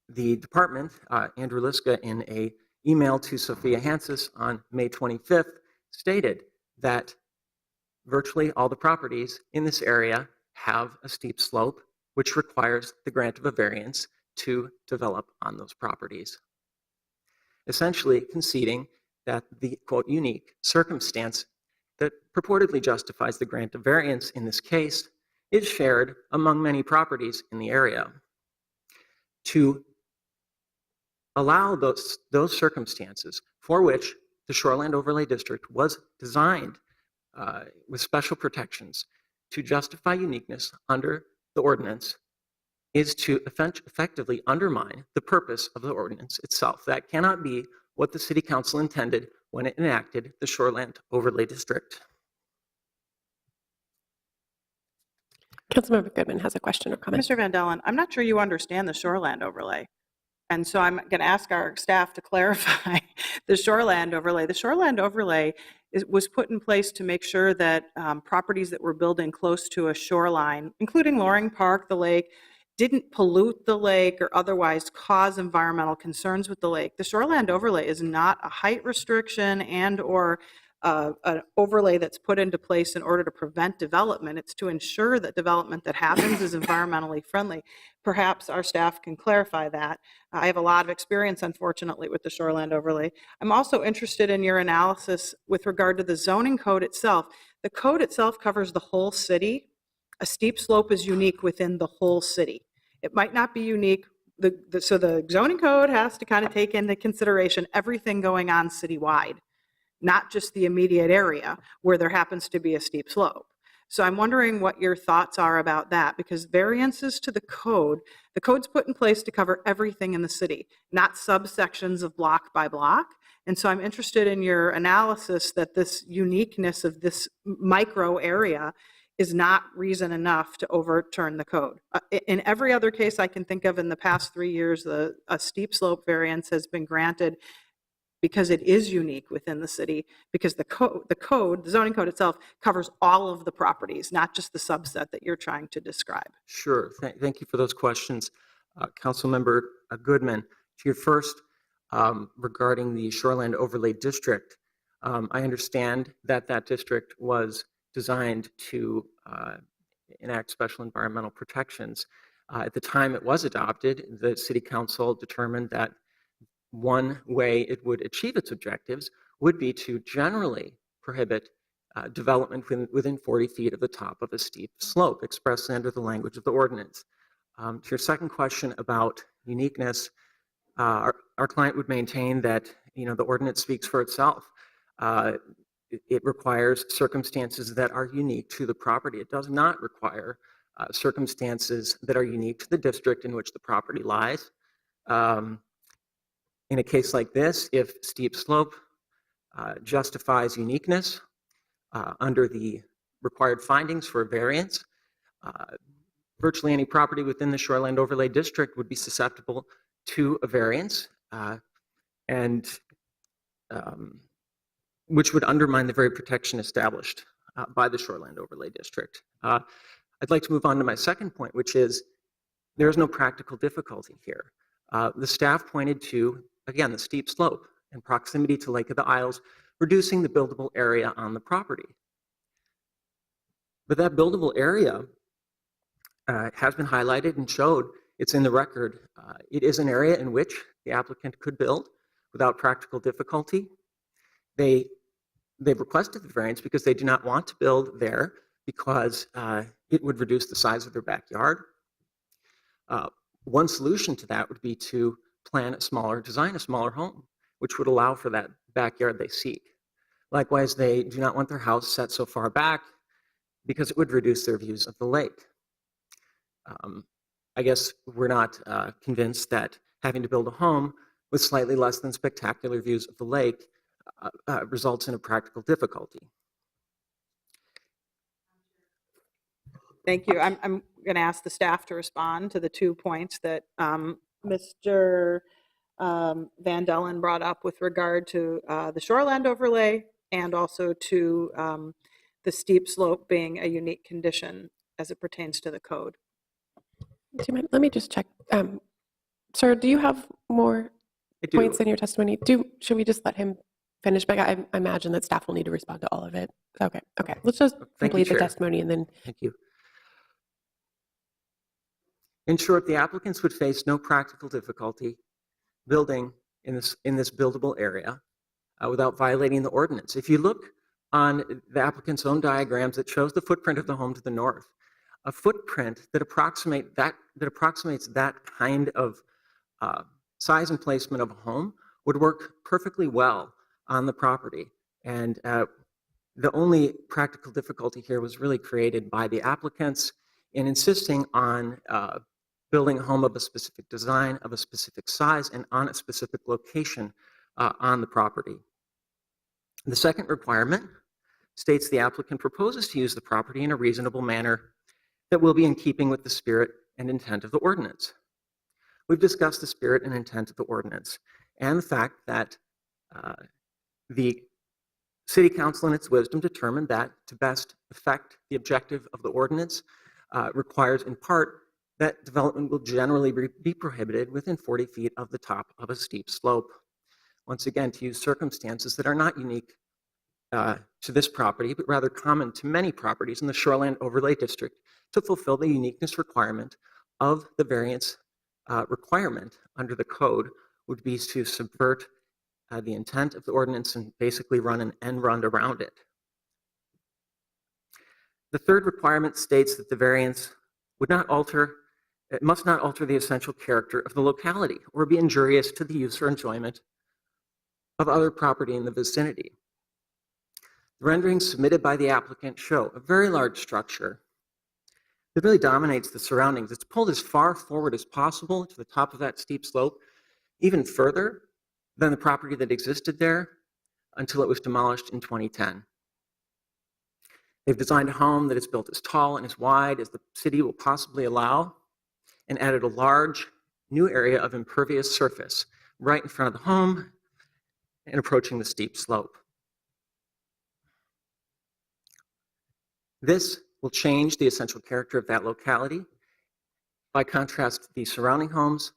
the department, Andrew Liska, in an email to Sophia Hansis on May 25th, stated that virtually all the properties in this area have a steep slope, which requires the grant of a variance to develop on those properties. Essentially conceding that the, quote, unique circumstance that purportedly justifies the grant of variance in this case is shared among many properties in the area. To allow those circumstances for which the Shoreland Overlay District was designed with special protections to justify uniqueness under the ordinance is to effectively undermine the purpose of the ordinance itself. That cannot be what the City Council intended when it enacted the Shoreland Overlay District. Councilmember Goodman has a question or comment. Mr. Van Dellen, I'm not sure you understand the shoreland overlay. And so I'm going to ask our staff to clarify the shoreland overlay. The shoreland overlay was put in place to make sure that properties that were building close to a shoreline, including Loring Park, the lake, didn't pollute the lake or otherwise cause environmental concerns with the lake. The shoreland overlay is not a height restriction and or an overlay that's put into place in order to prevent development. It's to ensure that development that happens is environmentally friendly. Perhaps our staff can clarify that. I have a lot of experience, unfortunately, with the shoreland overlay. I'm also interested in your analysis with regard to the zoning code itself. The code itself covers the whole city. A steep slope is unique within the whole city. It might not be unique. So the zoning code has to kind of take into consideration everything going on citywide, not just the immediate area where there happens to be a steep slope. So I'm wondering what your thoughts are about that, because variances to the code's put in place to cover everything in the city, not subsections of block by block. And so I'm interested in your analysis that this uniqueness of this micro area is not reason enough to overturn the code. In every other case I can think of in the past 3 years, a steep slope variance has been granted because it is unique within the city, because the zoning code itself covers all of the properties, not just the subset that you're trying to describe. Sure. Thank you for those questions. Councilmember Goodman, to your first regarding the Shoreland Overlay District, I understand that that district was designed to enact special environmental protections. At the time it was adopted, the City Council determined that one way it would achieve its objectives would be to generally prohibit development within 40 feet of the top of a steep slope, expressly under the language of the ordinance. To your second question about uniqueness, our client would maintain that the ordinance speaks for itself. It requires circumstances that are unique to the property. It does not require circumstances that are unique to the district in which the property lies. In a case like this, if steep slope justifies uniqueness under the required findings for a variance, virtually any property within the Shoreland Overlay District would be susceptible to a variance, and which would undermine the very protection established by the Shoreland Overlay District. I'd like to move on to my second point, which is there is no practical difficulty here. The staff pointed to, again, the steep slope and proximity to Lake of the Isles, reducing the buildable area on the property. But that buildable area has been highlighted and showed, it's in the record. It is an area in which the applicant could build without practical difficulty. They've requested the variance because they do not want to build there because it would reduce the size of their backyard. One solution to that would be to design a smaller home, which would allow for that backyard they seek. Likewise, they do not want their house set so far back because it would reduce their views of the lake. I guess we're not convinced that having to build a home with slightly less than spectacular views of the lake results in a practical difficulty. Thank you. I'm going to ask the staff to respond to the 2 points that Mr. Van Dellen brought up with regard to the shoreland overlay and also to the steep slope being a unique condition as it pertains to the code. Do you mind? Let me just check. Sir, do you have more points in your testimony? Should we just let him finish? But I imagine that staff will need to respond to all of it. Okay. Let's just complete the testimony and then. Thank you. In short, the applicants would face no practical difficulty building in this buildable area without violating the ordinance. If you look on the applicant's own diagrams, it shows the footprint of the home to the north. A footprint that approximates that kind of size and placement of a home would work perfectly well on the property. And The only practical difficulty here was really created by the applicants in insisting on building a home of a specific design, of a specific size, and on a specific location on the property. The second requirement states the applicant proposes to use the property in a reasonable manner that will be in keeping with the spirit and intent of the ordinance. We've discussed the spirit and intent of the ordinance and the fact that the City Council in its wisdom determined that to best effect the objective of the ordinance requires in part that development will generally be prohibited within 40 feet of the top of a steep slope. Once again, to use circumstances that are not unique to this property, but rather common to many properties in the Shoreland Overlay District to fulfill the uniqueness requirement of the variance requirement under the code would be to subvert the intent of the ordinance and basically run an end run around it. The third requirement states that the variance must not alter the essential character of the locality or be injurious to the use or enjoyment of other property in the vicinity. The renderings submitted by the applicant show a very large structure that really dominates the surroundings. It's pulled as far forward as possible to the top of that steep slope, even further than the property that existed there until it was demolished in 2010. They've designed a home that is built as tall and as wide as the city will possibly allow and added a large new area of impervious surface right in front of the home and approaching the steep slope. This will change the essential character of that locality. By contrast, the surrounding homes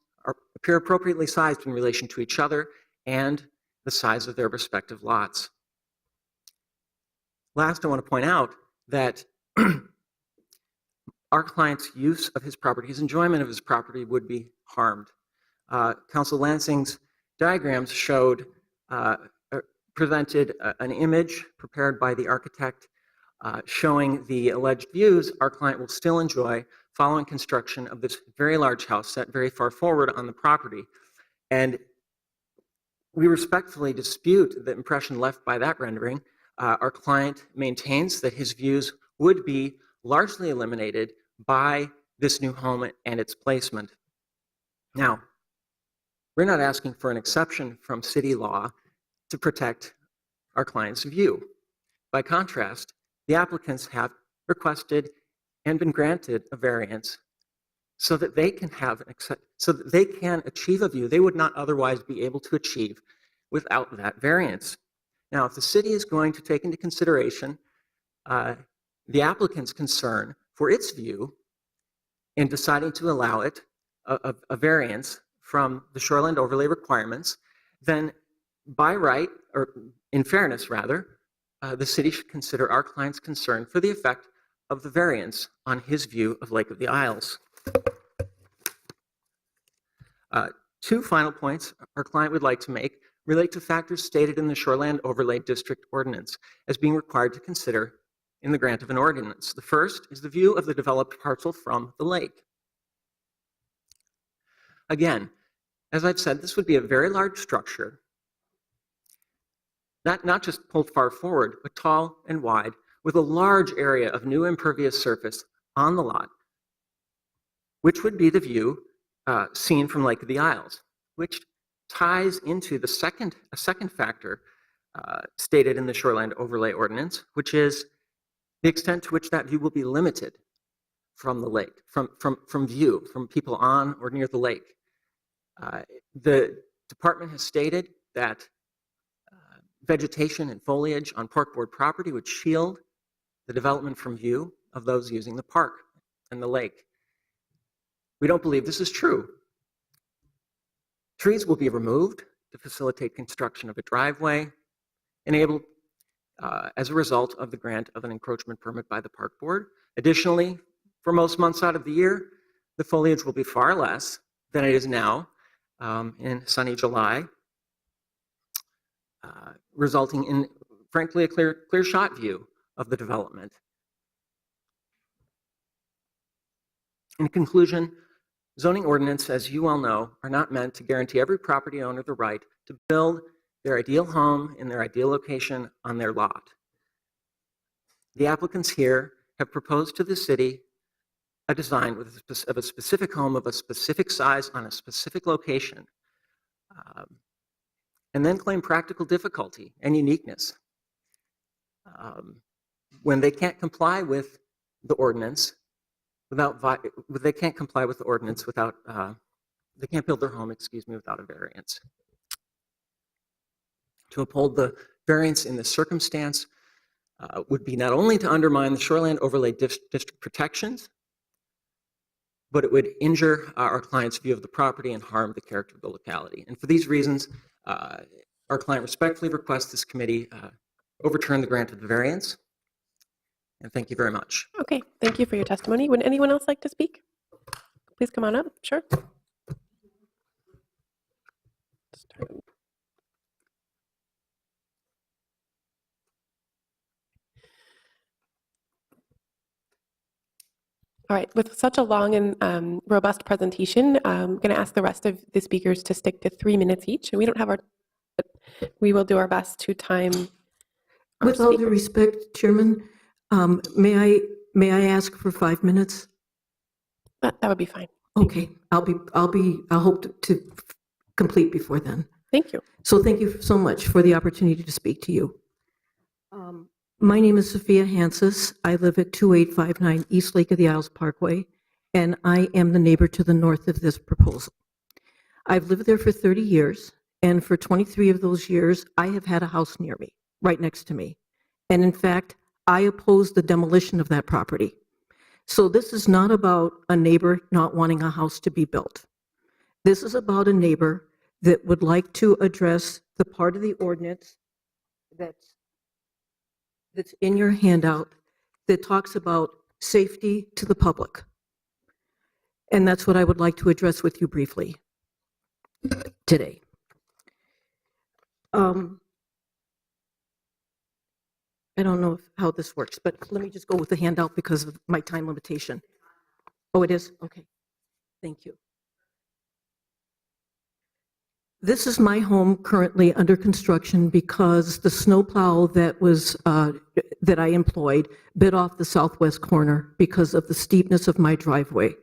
appear appropriately sized in relation to each other and the size of their respective lots. Last, I want to point out that our client's use of his property, his enjoyment of his property would be harmed. Council Lansing's diagrams presented an image prepared by the architect showing the alleged views our client will still enjoy following construction of this very large house set very far forward on the property. And we respectfully dispute the impression left by that rendering. Our client maintains that his views would be largely eliminated by this new home and its placement. Now, we're not asking for an exception from city law to protect our client's view. By contrast, the applicants have requested and been granted a variance so that they can achieve a view they would not otherwise be able to achieve without that variance. Now, if the city is going to take into consideration the applicant's concern for its view in deciding to allow it a variance from the shoreline overlay requirements, then by right, or in fairness rather, the city should consider our client's concern for the effect of the variance on his view of Lake of the Isles. Two final points our client would like to make relate to factors stated in the Shoreland Overlay District Ordinance as being required to consider in the grant of an ordinance. The first is the view of the developed parcel from the lake. Again, as I've said, this would be a very large structure, not just pulled far forward, but tall and wide, with a large area of new impervious surface on the lot, which would be the view seen from Lake of the Isles, which ties into a second factor stated in the Shoreline Overlay Ordinance, which is the extent to which that view will be limited from the lake, from view, from people on or near the lake. The department has stated that vegetation and foliage on park board property would shield the development from view of those using the park and the lake. We don't believe this is true. Trees will be removed to facilitate construction of a driveway, enabled as a result of the grant of an encroachment permit by the park board. Additionally, for most months out of the year, the foliage will be far less than it is now in sunny July, resulting in, frankly, a clear shot view of the development. In conclusion, zoning ordinance, as you all know, are not meant to guarantee every property owner the right to build their ideal home in their ideal location on their lot. The applicants here have proposed to the city a design of a specific home of a specific size on a specific location, and then claim practical difficulty and uniqueness when they can't comply with the ordinance they can't comply with the ordinance without they can't build their home, without a variance. To uphold the variance in this circumstance would be not only to undermine the Shoreland Overlay District protections, but it would injure our client's view of the property and harm the character of the locality. And for these reasons, our client respectfully requests this committee overturn the grant of the variance. And thank you very much. Okay, thank you for your testimony. Would anyone else like to speak? Please come on up. Sure. All right, with such a long and robust presentation, I'm going to ask the rest of the speakers to stick to 3 minutes each. And we don't have our, but we will do our best to time our With all due speakers. respect, Chairman, may I ask for 5 minutes? That would be fine. Okay, I'll hope to complete before then. Thank you. So thank you so much for the opportunity to speak to you. My name is Sophia Hansis. I live at 2859 East Lake of the Isles Parkway, and I am the neighbor to the north of this proposal. I've lived there for 30 years, and for 23 of those years, I have had a house near me, right next to me. And in fact, I oppose the demolition of that property. So this is not about a neighbor not wanting a house to be built. This is about a neighbor that would like to address the part of the ordinance that's in your handout that talks about safety to the public. And that's what I would like to address with you briefly today. I don't know how this works, but let me just go with the handout because of my time limitation. Oh, it is? Okay. Thank you. This is my home currently under construction because the snowplow that I employed bit off the southwest corner because of the steepness of my driveway.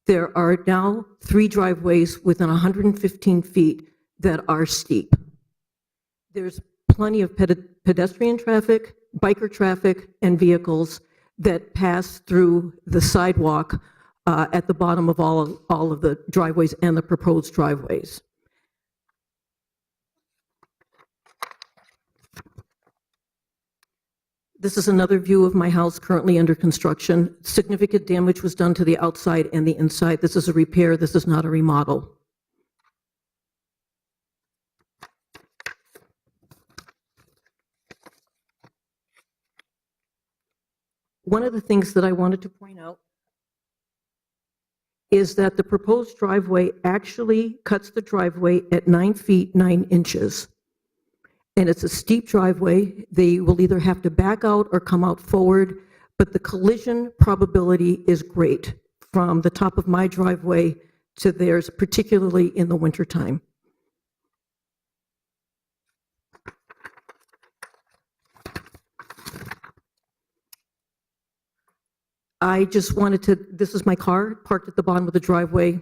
There are now 3 driveways within 115 feet that are steep. There's plenty of pedestrian traffic, biker traffic, and vehicles that pass through the sidewalk at the bottom of all of the driveways and the proposed driveways. This is another view of my house currently under construction. Significant damage was done to the outside and the inside. This is a repair. This is not a remodel. One of the things that I wanted to point out is that the proposed driveway actually cuts the driveway at 9 feet 9 inches. And it's a steep driveway. They will either have to back out or come out forward, but the collision probability is great from the top of my driveway to theirs, particularly in the wintertime. I just wanted to, this is my car parked at the bottom of the driveway,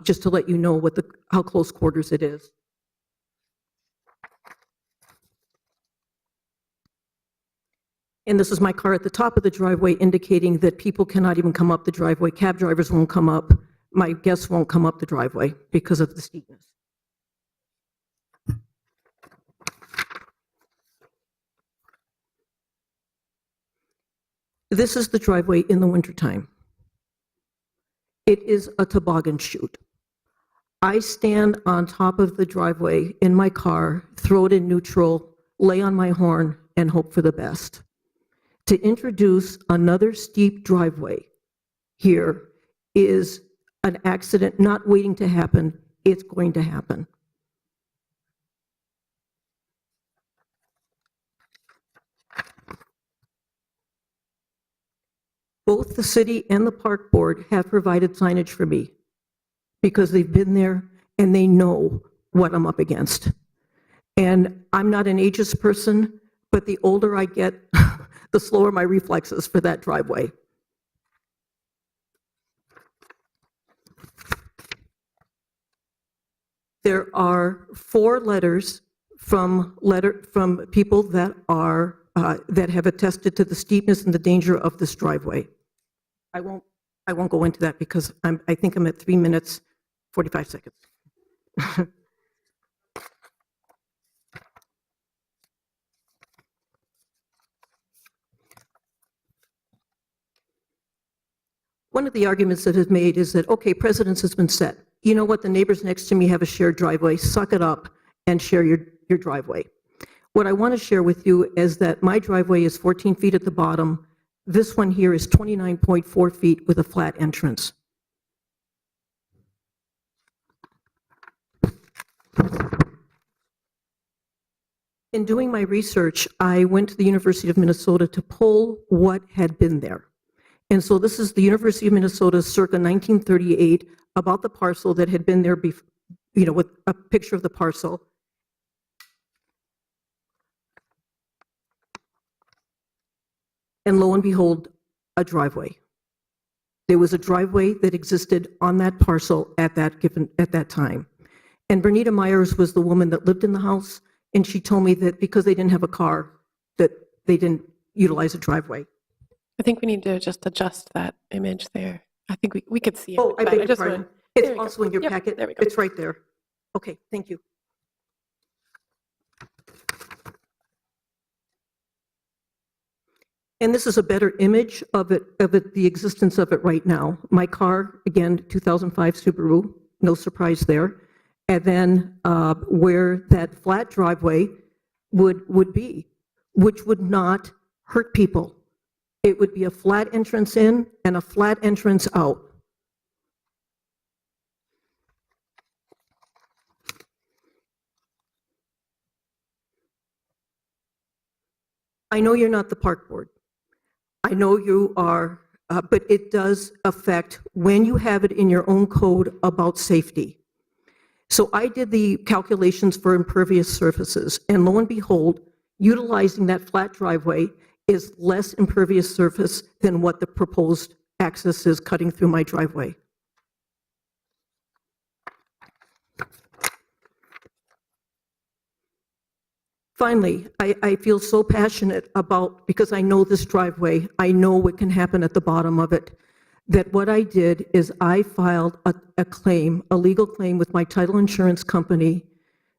just to let you know how close quarters it is. And this is my car at the top of the driveway, indicating that people cannot even come up the driveway. Cab drivers won't come up. My guests won't come up the driveway because of the steepness. This is the driveway in the wintertime. It is a toboggan chute. I stand on top of the driveway in my car, throw it in neutral, lay on my horn, and hope for the best. To introduce another steep driveway here is an accident not waiting to happen. It's going to happen. Both the city and the park board have provided signage for me because they've been there and they know what I'm up against. And I'm not an ageist person, but the older I get, the slower my reflexes for that driveway. There are 4 letters from people that are that have attested to the steepness and the danger of this driveway. I won't go into that because I think I'm at 3 minutes 45 seconds. One of the arguments that is made is that, okay, precedence has been set. You know what? The neighbors next to me have a shared driveway. Suck it up and share your driveway. What I want to share with you is that my driveway is 14 feet at the bottom. This one here is 29.4 feet with a flat entrance. In doing my research, I went to the University of Minnesota to pull what had been there. And so this is the University of Minnesota circa 1938 about the parcel that had been there, with a picture of the parcel. And lo and behold, a driveway. There was a driveway that existed on that parcel at that time. And Bernita Myers was the woman that lived in the house, and she told me that because they didn't have a car, that they didn't utilize a driveway. I think we need to just adjust that image there. I think we could see it. Oh, I but beg your just pardon. wanna- It's there we go. also in your Yep, packet. there we go. It's right there. Okay, thank you. And this is a better image of it, the existence of it right now. My car, again, 2005 Subaru, no surprise there. And then where that flat driveway would be, which would not hurt people. It would be a flat entrance in and a flat entrance out. I know you're not the park board. I know you are, but it does affect when you have it in your own code about safety. So I did the calculations for impervious surfaces, and lo and behold, utilizing that flat driveway is less impervious surface than what the proposed access is cutting through my driveway. Finally, I feel so passionate about, because I know this driveway, I know what can happen at the bottom of it, that what I did is I filed a claim, a legal claim with my title insurance company,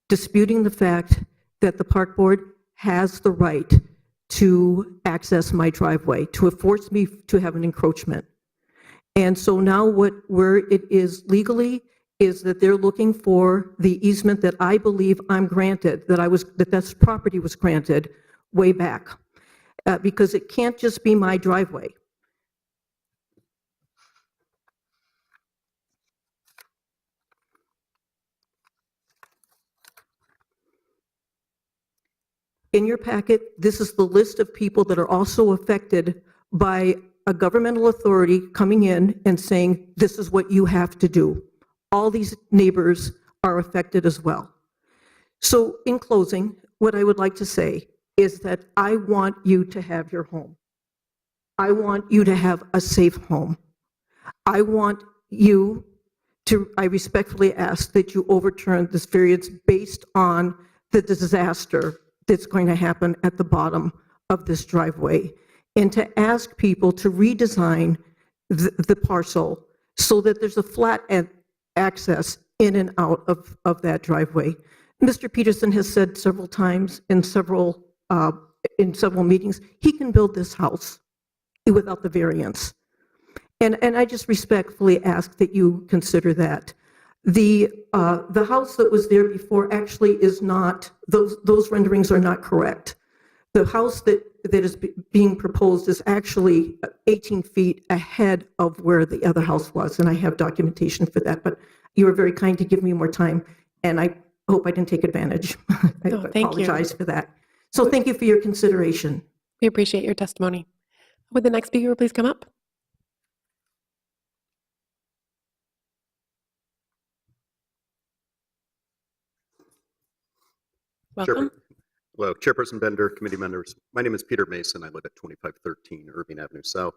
disputing the fact that the park board has the right to access my driveway, to force me to have an encroachment. And so now where it is legally is that they're looking for the easement that I believe I'm granted, that this property was granted way back, because it can't just be my driveway. In your packet, this is the list of people that are also affected by a governmental authority coming in and saying, this is what you have to do. All these neighbors are affected as well. So in closing, what I would like to say is that I want you to have your home. I want you to have a safe home. I want you to, I respectfully ask that you overturn this variance based on the disaster that's going to happen at the bottom of this driveway, and to ask people to redesign the parcel so that there's a flat access in and out of that driveway. Mr. Peterson has said several times in several meetings, he can build this house without the variance. And I just respectfully ask that you consider that. The house that was there before actually is not, those renderings are not correct. The house that is being proposed is actually 18 feet ahead of where the other house was, and I have documentation for that, but you were very kind to give me more time, and I hope I didn't take advantage. I No, thank you. apologize for that. So thank you for your consideration. We appreciate your testimony. Would the next speaker please come up? Welcome. Hello, Chairperson Bender, committee members. My name is Peter Mason. I live at 2513 Irving Avenue South.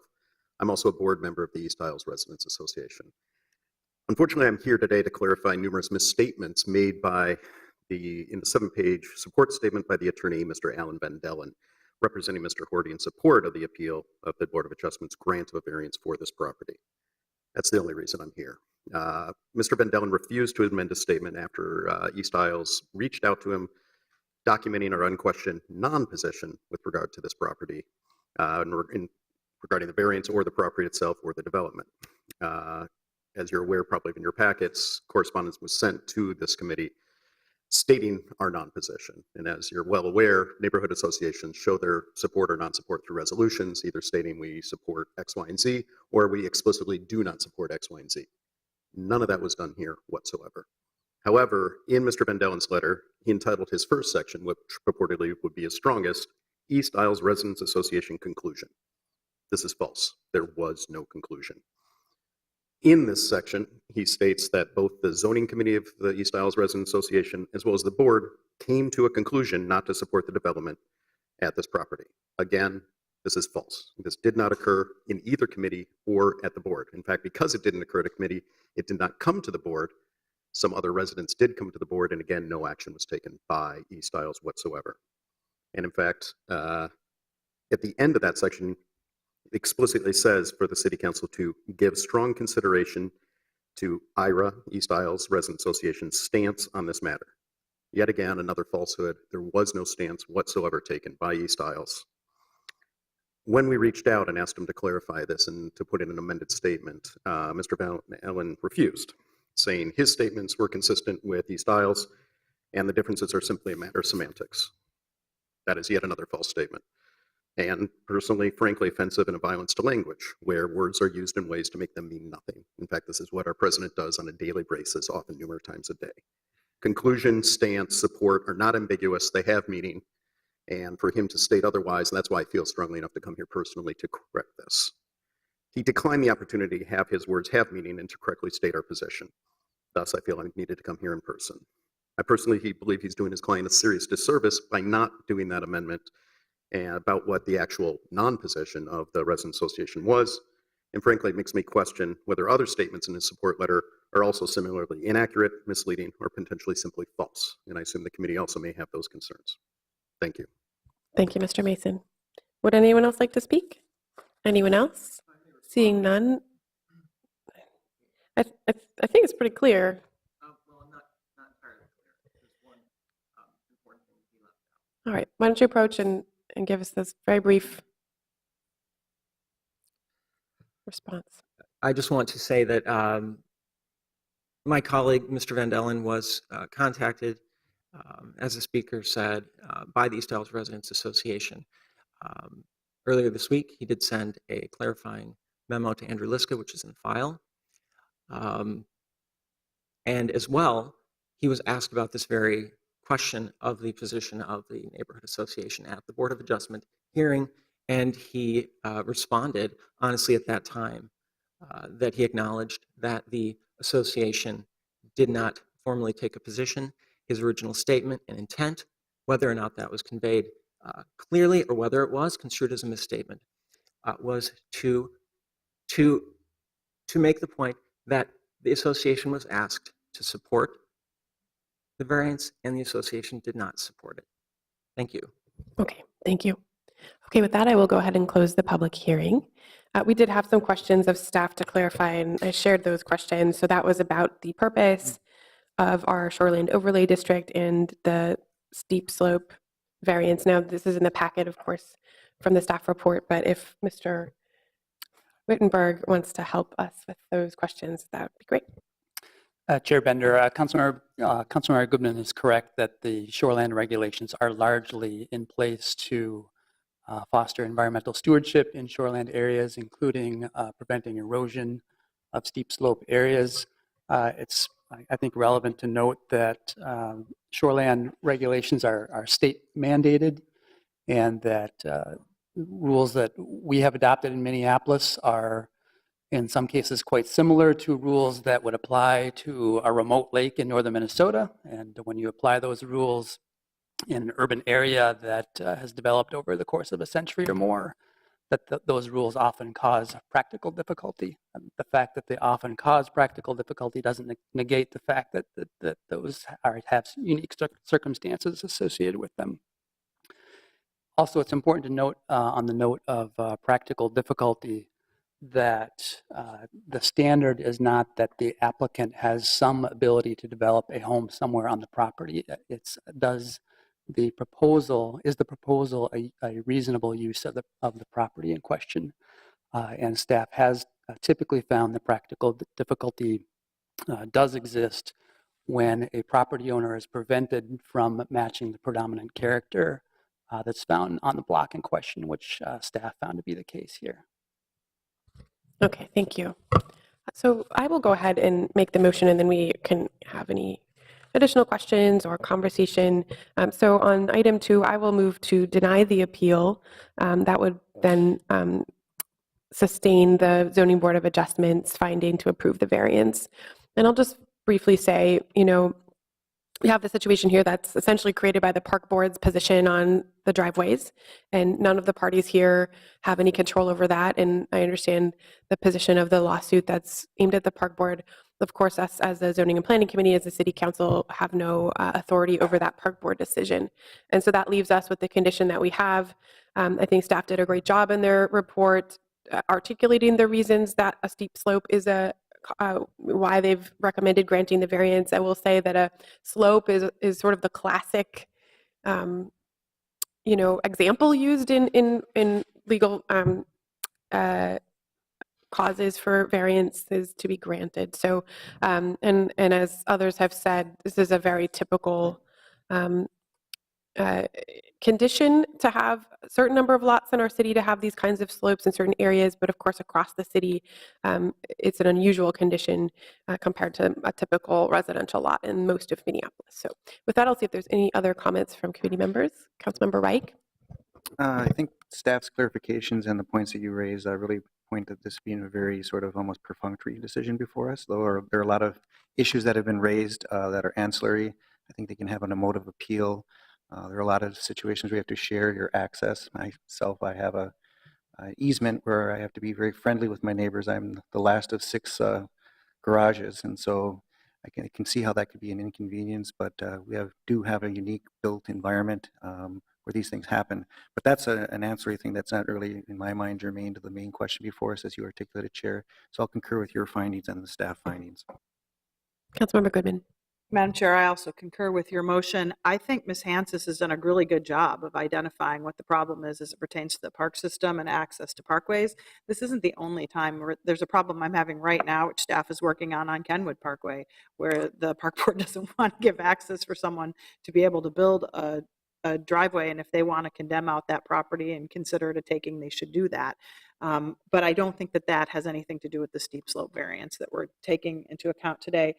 I'm also a board member of the East Isles Residents Association. Unfortunately, I'm here today to clarify numerous misstatements made in the 7-page support statement by the attorney, Mr. Alan Van Dellen, representing Mr. Horty in support of the appeal of the Board of Adjustment's grant of a variance for this property. That's the only reason I'm here. Mr. Van Dellen refused to amend his statement after East Isles reached out to him, documenting our unquestioned non-position with regard to this property, regarding the variance or the property itself or the development. As you're aware, probably in your packets, correspondence was sent to this committee stating our non-position. And as you're well aware, neighborhood associations show their support or non-support through resolutions, either stating we support X, Y, and Z, or we explicitly do not support X, Y, and Z. None of that was done here whatsoever. However, in Mr. Van Dellen's letter, he entitled his first section, which purportedly would be his strongest, East Isles Residents Association conclusion. This is false. There was no conclusion. In this section, he states that both the zoning committee of the East Isles Residents Association as well as the board came to a conclusion not to support the development at this property. Again, this is false. This did not occur in either committee or at the board. In fact, because it didn't occur at a committee, it did not come to the board. Some other residents did come to the board, and again, no action was taken by East Isles whatsoever. And in fact, at the end of that section, it explicitly says for the City Council to give strong consideration to IRA, East Isles Resident Association's stance on this matter. Yet again, another falsehood. There was no stance whatsoever taken by East Isles. When we reached out and asked him to clarify this and to put in an amended statement, Mr. Van Dellen refused, saying his statements were consistent with East Isles and the differences are simply a matter of semantics. That is yet another false statement. And personally, frankly, offensive and a violence to language, where words are used in ways to make them mean nothing. In fact, this is what our president does on a daily basis, often numerous times a day. Conclusion, stance, support are not ambiguous. They have meaning. And for him to state otherwise, and that's why I feel strongly enough to come here personally to correct this. He declined the opportunity to have his words have meaning and to correctly state our position. Thus, I feel I needed to come here in person. I personally believe he's doing his client a serious disservice by not doing that amendment about what the actual non-position of the Resident Association was. And frankly, it makes me question whether other statements in his support letter are also similarly inaccurate, misleading, or potentially simply false. And I assume the committee also may have those concerns. Thank you. Thank you, Mr. Mason. Would anyone else like to speak? Anyone else? Seeing none, I think it's pretty clear. Well, not entirely clear. There's one important thing he left out. All right, why don't you approach and give us this very brief response. I just want to say that my colleague, Mr. Van Dellen, was contacted, as the speaker said, by the East Isles Residents Association. Earlier this week, he did send a clarifying memo to Andrew Liska, which is in the file. And as well, he was asked about this very question of the position of the Neighborhood Association at the Board of Adjustment hearing, and he responded, honestly, at that time, that he acknowledged that the association did not formally take a position. His original statement and intent, whether or not that was conveyed clearly or whether it was construed as a misstatement, was to make the point that the association was asked to support the variance and the association did not support it. Thank you. Okay, thank you. Okay, with that, I will go ahead and close the public hearing. We did have some questions of staff to clarify, and I shared those questions. So that was about the purpose of our shoreline overlay district and the steep slope variance. Now, this is in the packet, of course, from the staff report, but if Mr. Wittenberg wants to help us with those questions, that would be great. Chair Bender, Councilmember Goodman is correct that the shoreland regulations are largely in place to foster environmental stewardship in shoreland areas, including preventing erosion of steep slope areas. It's, I think, relevant to note that shoreland regulations are state mandated and that rules that we have adopted in Minneapolis are in some cases quite similar to rules that would apply to a remote lake in northern Minnesota. And when you apply those rules in an urban area that has developed over the course of a century or more, that those rules often cause practical difficulty. And the fact that they often cause practical difficulty doesn't negate the fact that those have unique circumstances associated with them. Also, it's important to note on the note of practical difficulty that the standard is not that the applicant has some ability to develop a home somewhere on the property. It's is the proposal a reasonable use of the property in question? And staff has typically found the practical difficulty does exist when a property owner is prevented from matching the predominant character that's found on the block in question, which staff found to be the case here. Okay, thank you. So I will go ahead and make the motion, and then we can have any additional questions or conversation. So on item 2, I will move to deny the appeal. That would then sustain the Zoning Board of Adjustments finding to approve the variance. And I'll just briefly say, we have the situation here that's essentially created by the park board's position on the driveways, and none of the parties here have any control over that. And I understand the position of the lawsuit that's aimed at the park board. Of course, us as the Zoning and Planning Committee, as the City Council, have no authority over that park board decision. And so that leaves us with the condition that we have. I think staff did a great job in their report articulating the reasons that a steep slope is why they've recommended granting the variance. I will say that a slope is sort of the classic, example used in legal causes for variances to be granted. So, and as others have said, this is a very typical condition to have a certain number of lots in our city to have these kinds of slopes in certain areas, but of course across the city it's an unusual condition compared to a typical residential lot in most of Minneapolis. So with that, I'll see if there's any other comments from committee members. Councilmember Reich. I think staff's clarifications and the points that you raised really point at this being a very sort of almost perfunctory decision before us. Though there are a lot of issues that have been raised that are ancillary. I think they can have an emotive appeal. There are a lot of situations where you have to share your access. Myself, I have a easement where I have to be very friendly with my neighbors. I'm the last of 6 garages, and so I can see how that could be an inconvenience, but we do have a unique built environment where these things happen. But that's an ancillary thing that's not really, in my mind, germane to the main question before us, as you articulated, Chair. So I'll concur with your findings and the staff findings. Councilmember Goodman. Madam Chair, I also concur with your motion. I think Ms. Hansis has done a really good job of identifying what the problem is as it pertains to the park system and access to parkways. This isn't the only time where there's a problem I'm having right now, which staff is working on Kenwood Parkway, where the park board doesn't want to give access for someone to be able to build a driveway, and if they want to condemn out that property and consider it a taking, they should do that. But I don't think that has anything to do with the steep slope variance that we're taking into account today.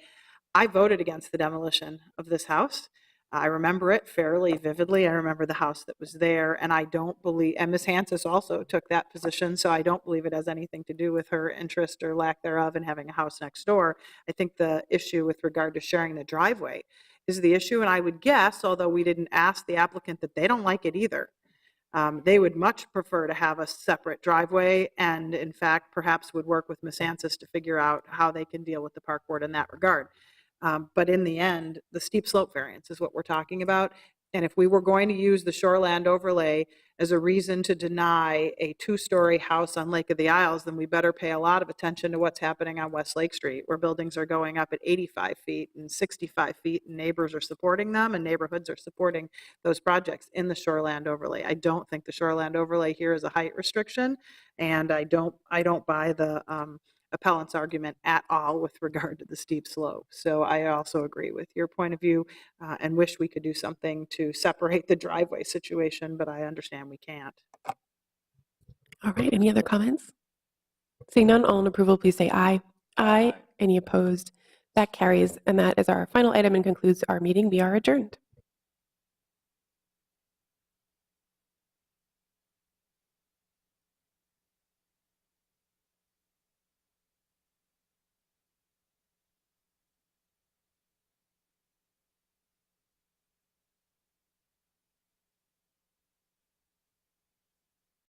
I voted against the demolition of this house. I remember it fairly vividly. I remember the house that was there, and I don't believe, and Ms. Hansis also took that position, so I don't believe it has anything to do with her interest or lack thereof in having a house next door. I think the issue with regard to sharing the driveway is the issue, and I would guess, although we didn't ask the applicant, that they don't like it either. They would much prefer to have a separate driveway, and in fact, perhaps would work with Ms. Hansis to figure out how they can deal with the park board in that regard. But in the end, the steep slope variance is what we're talking about. And if we were going to use the shoreland overlay as a reason to deny a 2-story house on Lake of the Isles, then we better pay a lot of attention to what's happening on West Lake Street, where buildings are going up at 85 feet and 65 feet, and neighbors are supporting them, and neighborhoods are supporting those projects in the shoreland overlay. I don't think the shoreland overlay here is a height restriction, and I don't buy the appellant's argument at all with regard to the steep slope. So I also agree with your point of view and wish we could do something to separate the driveway situation, but I understand we can't. All right, any other comments? Seeing none, all in approval, please say aye. Aye. Any opposed? That carries, and that is our final item and concludes our meeting. We are adjourned.